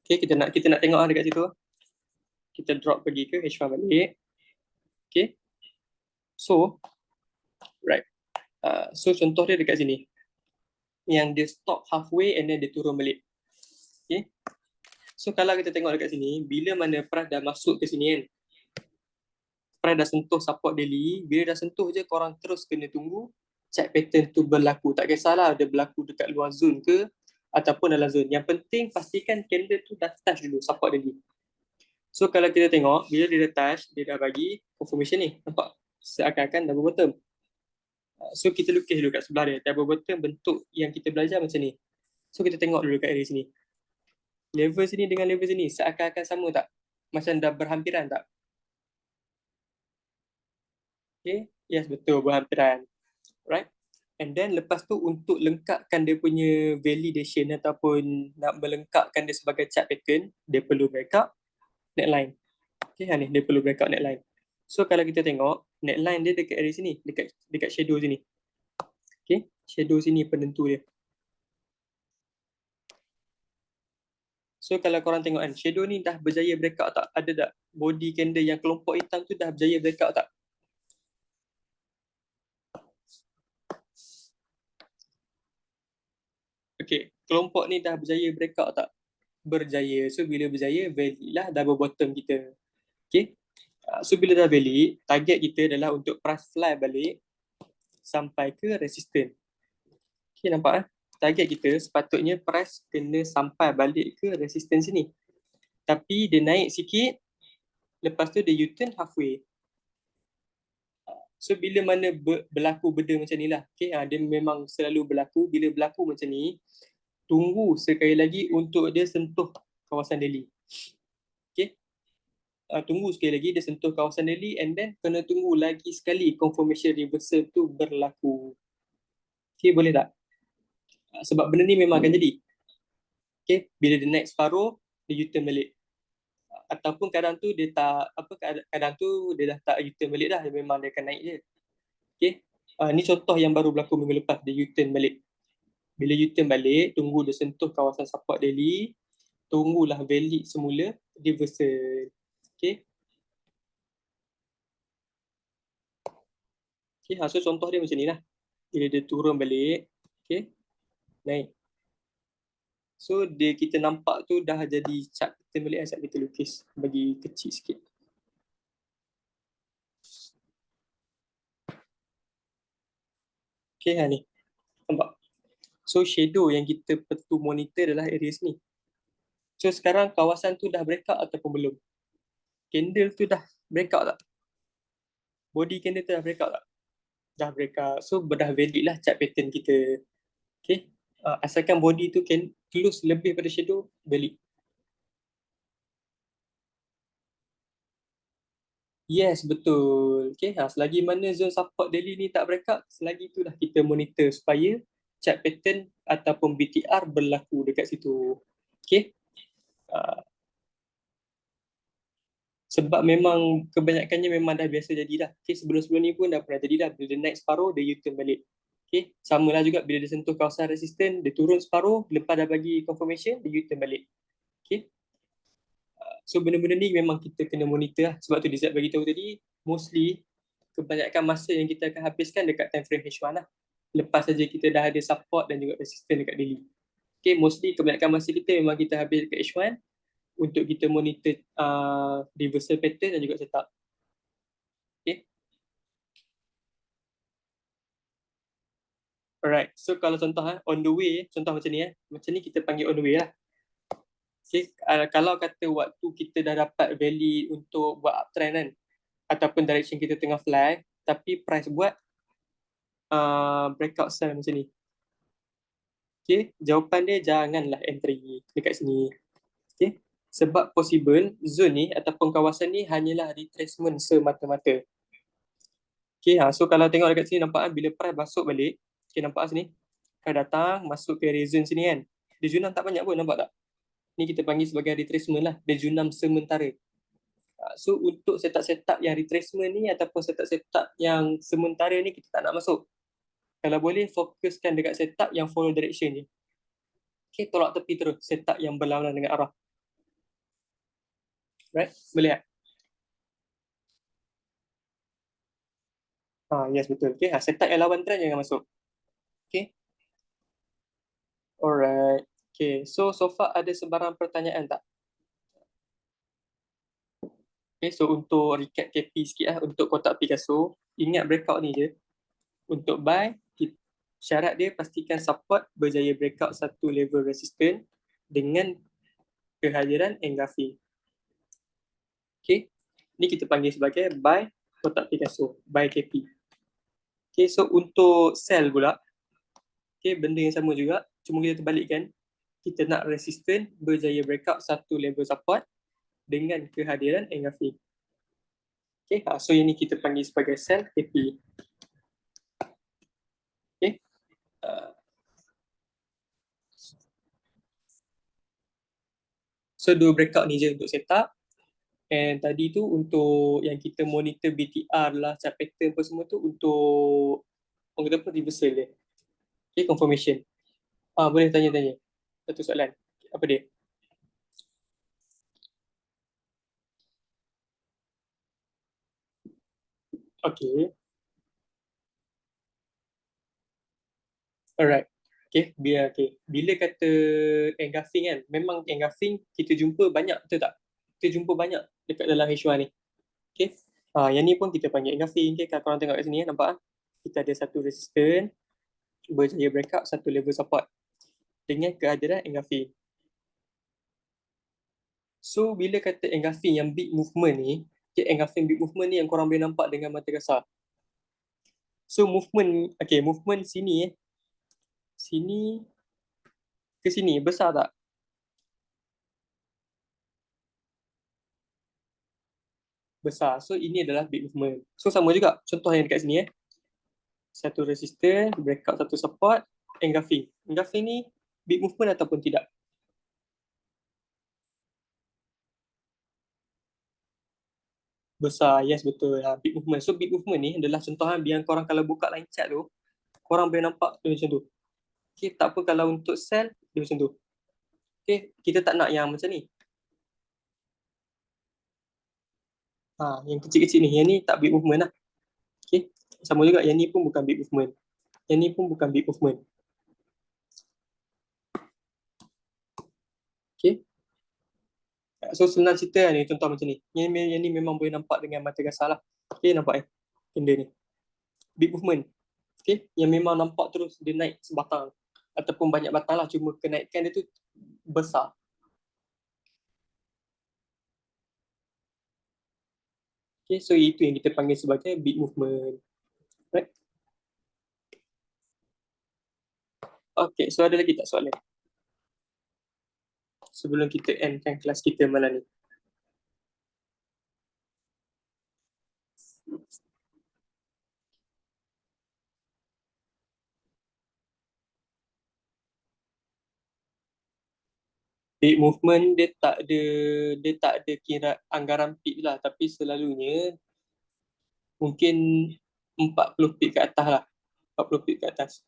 Okay, kita nak tengok dekat situ. Kita drop pergi ke H1 balik. Okay, so right. So contoh dia dekat sini. Yang dia stop halfway and then dia turun balik. Okay, so kalau kita tengok dekat sini, bila mana price dah masuk ke sini kan, price dah sentuh support daily, bila dah sentuh je korang terus kena tunggu chart pattern tu berlaku. Tak kisahlah dia berlaku dekat luar zone ke ataupun dalam zone. Yang penting pastikan candle tu dah touch dulu support daily. So kalau kita tengok, bila dia dah touch, dia dah bagi confirmation ni. Nampak? Seakan-akan double bottom. So kita lukis dulu kat sebelah dia. Double bottom bentuk yang kita belajar macam ni. So kita tengok dulu kat area sini. Level sini dengan level sini seakan-akan sama tak? Macam dah berhampiran tak? Okay, yes betul berhampiran. Right? And then lepas tu untuk lengkapkan dia punya validation ataupun nak melengkapkan dia sebagai chart pattern, dia perlu breakout neckline. Okay, ni dia perlu breakout neckline. So kalau kita tengok neckline dia dekat area sini, dekat shadow sini. Okay, shadow sini penentu dia. So kalau korang tengok kan, shadow ni dah berjaya breakout tak? Ada tak? Body candle yang kelompok hitam tu dah berjaya breakout tak? Okay, kelompok ni dah berjaya breakout tak? Berjaya. So bila berjaya, valid lah double bottom kita. Okay. So bila dah valid, target kita adalah untuk price fly balik sampai ke resistance. Okay, nampak? Target kita sepatutnya price kena sampai balik ke resistance ni. Tapi dia naik sikit, lepas tu dia U-turn halfway. So bila mana berlaku benda macam ni lah, okay, dia memang selalu berlaku. Bila berlaku macam ni, tunggu sekali lagi untuk dia sentuh kawasan daily. Okay, tunggu sekali lagi dia sentuh kawasan daily and then kena tunggu lagi sekali confirmation reversal tu berlaku. Okay, boleh tak? Sebab benda ni memang akan jadi. Okay, bila dia naik separuh, dia U-turn balik. Ataupun kadang tu dia tak, kadang tu dia dah tak U-turn balik dah, memang dia akan naik je. Okay, ni contoh yang baru berlaku minggu lepas, dia U-turn balik. Bila U-turn balik, tunggu dia sentuh kawasan support daily, tunggulah valid semula, reversal. Okay. Okay, so contoh dia macam ni lah. Bila dia turun balik, okay, naik. So kita nampak tu dah jadi chart kita balik asal kita lukis bagi kecil sikit. Okay, ni. Nampak? So shadow yang kita perlu monitor adalah area sini. So sekarang kawasan tu dah breakout ataupun belum? Candle tu dah breakout tak? Body candle tu dah breakout tak? Dah breakout. So dah valid lah chart pattern kita. Okay. Asalkan body tu can close lebih pada shadow, valid. Yes, betul. Okay, selagi mana zone support daily ni tak breakout, selagi tu dah kita monitor supaya chart pattern ataupun BTR berlaku dekat situ. Okay. Sebab memang kebanyakannya memang dah biasa jadi dah. Okay, sebelum-sebelum ni pun dah pernah jadi dah. Bila dia naik separuh, dia U-turn balik. Okay, sama lah juga bila dia sentuh kawasan resisten, dia turun separuh, lepas dah bagi confirmation, dia U-turn balik. Okay. So benda-benda ni memang kita kena monitor lah. Sebab tu Dizat bagi tahu tadi, mostly kebanyakan masa yang kita akan habiskan dekat time frame H1 lah. Lepas saja kita dah ada support dan juga resistance dekat daily. Okay, mostly kebanyakan masa kita memang kita habis dekat H1 untuk kita monitor reversal pattern dan juga setup. Okay. Alright, so kalau contoh on the way, contoh macam ni macam ni kita panggil on the way lah. Okay, kalau kata waktu kita dah dapat value untuk buat uptrend kan, ataupun direction kita tengah fly, tapi price buat breakout sell macam ni. Okay, jawapan dia janganlah entry dekat sini. Okay, sebab possible zone ni ataupun kawasan ni hanyalah retracement semata-mata. Okay, so kalau tengok dekat sini nampak kan bila price masuk balik, okay, nampak sini, price datang masuk ke reason sini kan. Dia junam tak banyak pun, nampak tak? Ni kita panggil sebagai retracement lah, dia junam sementara. So untuk setup-setup yang retracement ni ataupun setup-setup yang sementara ni kita tak nak masuk. Kalau boleh fokuskan dekat setup yang follow direction je. Okay, tolak tepi terus setup yang berlawanan dengan arah. Right? Boleh tak? Yes, betul. Okay, setup yang lawan trend jangan masuk. Okay. Alright. Okay, so far ada sebarang pertanyaan tak? Okay, so untuk recap KP sikit lah, untuk kotak Picasso, ingat breakout ni je. Untuk buy, syarat dia pastikan support berjaya breakout satu level resistance dengan kehadiran engulfing. Okay, ni kita panggil sebagai buy kotak Picasso, buy KP. Okay, so untuk sell pula, okay, benda yang sama juga, cuma kita terbalikkan. Kita nak resistance berjaya breakout satu level support dengan kehadiran engulfing. Okay, so ini kita panggil sebagai sell KP. Okay. So dua breakout ni je untuk setup. And tadi tu untuk yang kita monitor BTR lah, chart pattern apa semua tu untuk orang kata apa, reversal dia. Okay, confirmation. Boleh tanya-tanya. Satu soalan. Apa dia? Okay. Alright. Okay, bila kata engulfing kan, memang engulfing kita jumpa banyak, betul tak? Kita jumpa banyak dekat dalam H1 ni. Okay. Yang ni pun kita panggil engulfing. Okay, kalau korang tengok kat sini, nampak? Kita ada satu resistance, berjaya breakout satu level support dengan kehadiran engulfing. So bila kata engulfing yang big movement ni, okay, engulfing big movement ni yang korang boleh nampak dengan mata kasar. So movement, okay, movement sini sini ke sini besar tak? Besar. So ini adalah big movement. So sama juga contoh yang dekat sini Satu resistance, breakout satu support, engulfing. Engulfing ni big movement ataupun tidak? Besar, yes betul. Big movement. So big movement ni adalah contohan biar korang kalau buka line chart tu, korang boleh nampak dia macam tu. Okay, tak apa kalau untuk sell, dia macam tu. Okay, kita tak nak yang macam ni. Yang kecil-kecil ni, yang ni tak big movement lah. Okay, sama juga yang ni pun bukan big movement. Yang ni pun bukan big movement. Okay. So senang cerita ni contoh macam ni. Yang ni memang boleh nampak dengan mata kasar lah. Okay, nampak benda ni. Big movement. Okay, yang memang nampak terus dia naik sebatang. Ataupun banyak batang lah, cuma kenaikan dia tu besar. Okay, so itu yang kita panggil sebagai big movement. Right? Okay, so ada lagi tak soalan? Sebelum kita endkan kelas kita malam ni. Big movement dia tak ada kira anggaran pip lah, tapi selalunya mungkin 40 pip ke atas lah. 40 pip ke atas.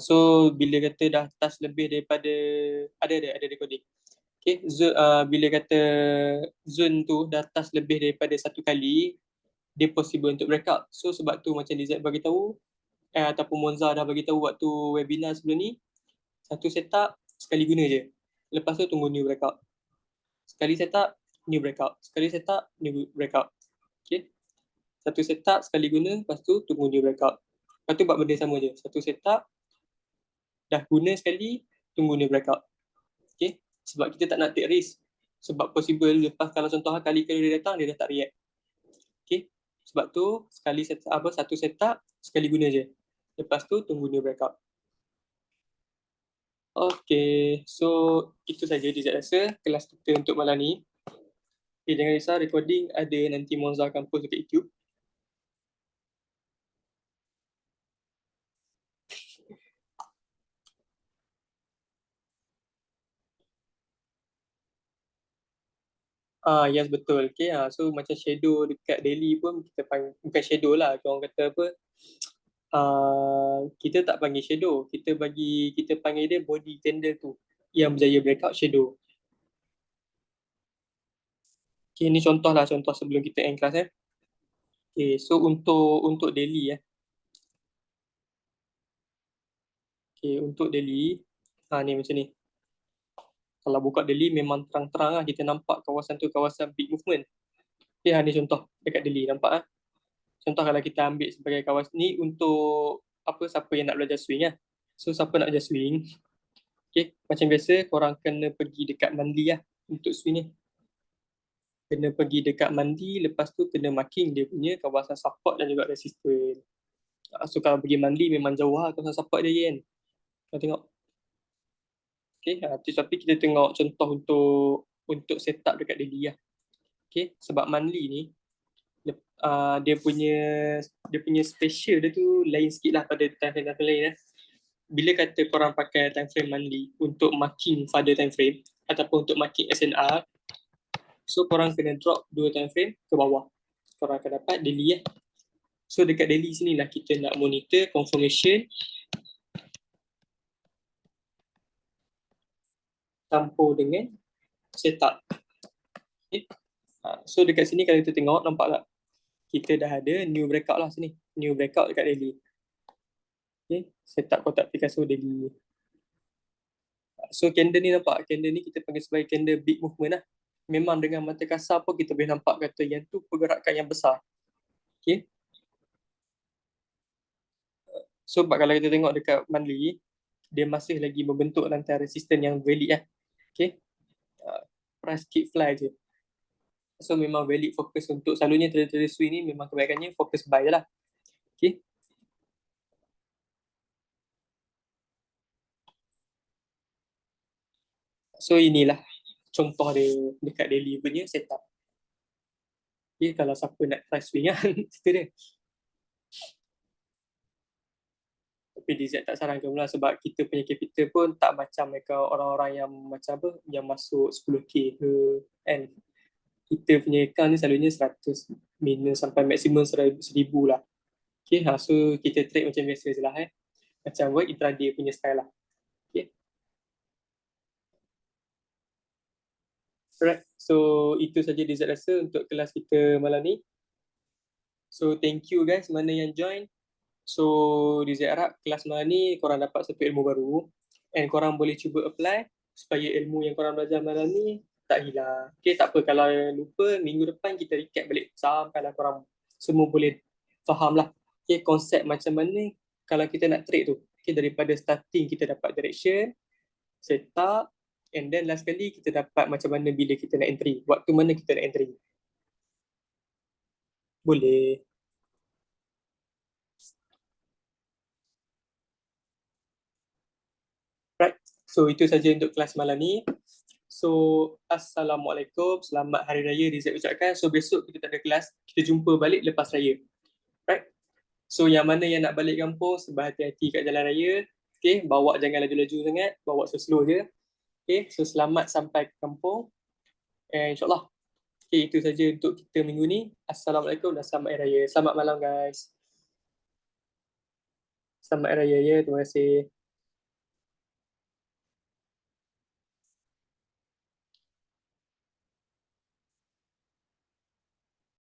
So bila kata dah touch lebih daripada ada recording. Okay, bila kata zone tu dah touch lebih daripada satu kali, dia possible untuk breakout. So sebab tu macam DZ bagi tahu ataupun Monza dah bagi tahu waktu webinar sebelum ni, satu setup sekali guna je. Lepas tu tunggu new breakout. Sekali setup, new breakout. Sekali setup, new breakout. Okay. Satu setup sekali guna, lepas tu tunggu new breakout. Lepas tu buat benda sama je. Satu setup, dah guna sekali, tunggu new breakout. Okay. Sebab kita tak nak take risk. Sebab possible lepas kalau contoh kali dia datang, dia dah tak react. Okay. Sebab tu satu setup sekali guna je. Lepas tu tunggu new breakout. Okay, so itu saja Dizat rasa kelas kita untuk malam ni. Okay, jangan risau, recording ada nanti Monza akan post dekat YouTube. Yes betul. Okay, so macam shadow dekat daily pun kita panggil, bukan shadow lah, orang kata apa, kita tak panggil shadow, kita panggil dia body candle tu yang berjaya breakout shadow. Okay, ni contoh sebelum kita end class Okay, so untuk daily Okay, untuk daily, ni macam ni. Kalau buka daily memang terang-terang lah kita nampak kawasan tu kawasan big movement. Okay, ni contoh dekat daily, nampak Contoh kalau kita ambil sebagai kawasan ni untuk siapa yang nak belajar swing So siapa nak belajar swing, okay, macam biasa korang kena pergi dekat mandi untuk swing ni. Kena pergi dekat mandi, lepas tu kena marking dia punya kawasan support dan juga resistance. So kalau pergi mandi memang jauh kawasan support dia kan. Kau tengok. Okay, tapi kita tengok contoh untuk setup dekat daily Okay, sebab monthly ni dia punya special dia tu lain sikit lah pada time frame lain Bila kata korang pakai time frame monthly untuk marking pada time frame ataupun untuk marking SNR, so korang kena drop 2 time frame ke bawah. Korang akan dapat daily So dekat daily sini lah kita nak monitor confirmation, campur dengan setup. Okay. So dekat sini kalau kita tengok, nampak tak? Kita dah ada new breakout lah sini. New breakout dekat daily. Okay. Setup kotak Picasso daily. So candle ni nampak? Candle ni kita panggil sebagai candle big movement Memang dengan mata kasar pun kita boleh nampak kata yang tu pergerakan yang besar. Okay. So kalau kita tengok dekat monthly, dia masih lagi membentuk lantai resisten yang valid Okay. Price keep fly je. So memang valid fokus untuk selalunya trader swing ni memang kebaikannya fokus buy je lah. Okay. So inilah contoh dia dekat daily punya setup. Okay, kalau siapa nak try swing cerita dia. Tapi DZ tak sarankan pula sebab kita punya capital pun tak macam mereka orang-orang yang macam yang masuk 10k ke kan. Kita punya account ni selalunya 100 minus sampai maksimum 1000 lah. Okay, so kita trade macam biasa je lah Macam work intraday punya style lah. Okay. Alright, so itu saja DZ rasa untuk kelas kita malam ni. So thank you guys mana yang join. So DZ harap kelas malam ni korang dapat satu ilmu baru and korang boleh cuba apply supaya ilmu yang korang belajar malam ni tak hilang. Okay, tak apa kalau lupa minggu depan kita recap balik sampailah korang semua boleh faham lah. Okay, konsep macam mana kalau kita nak trade tu. Okay, daripada starting kita dapat direction, setup, and then last kali kita dapat macam mana bila kita nak entry. Waktu mana kita nak entry. Boleh. Right. So itu saja untuk kelas malam ni. So Assalamualaikum. Selamat Hari Raya Rizal ucapkan. So besok kita tak ada kelas. Kita jumpa balik lepas raya. Right. So yang mana yang nak balik kampung berhati-hati kat jalan raya. Okay, bawa jangan laju-laju sangat. Bawa slow je. Okay, so selamat sampai ke kampung. And insyaAllah. Okay, itu saja untuk kita minggu ni. Assalamualaikum dan selamat Hari Raya. Selamat malam guys. Selamat Hari Raya. Terima kasih.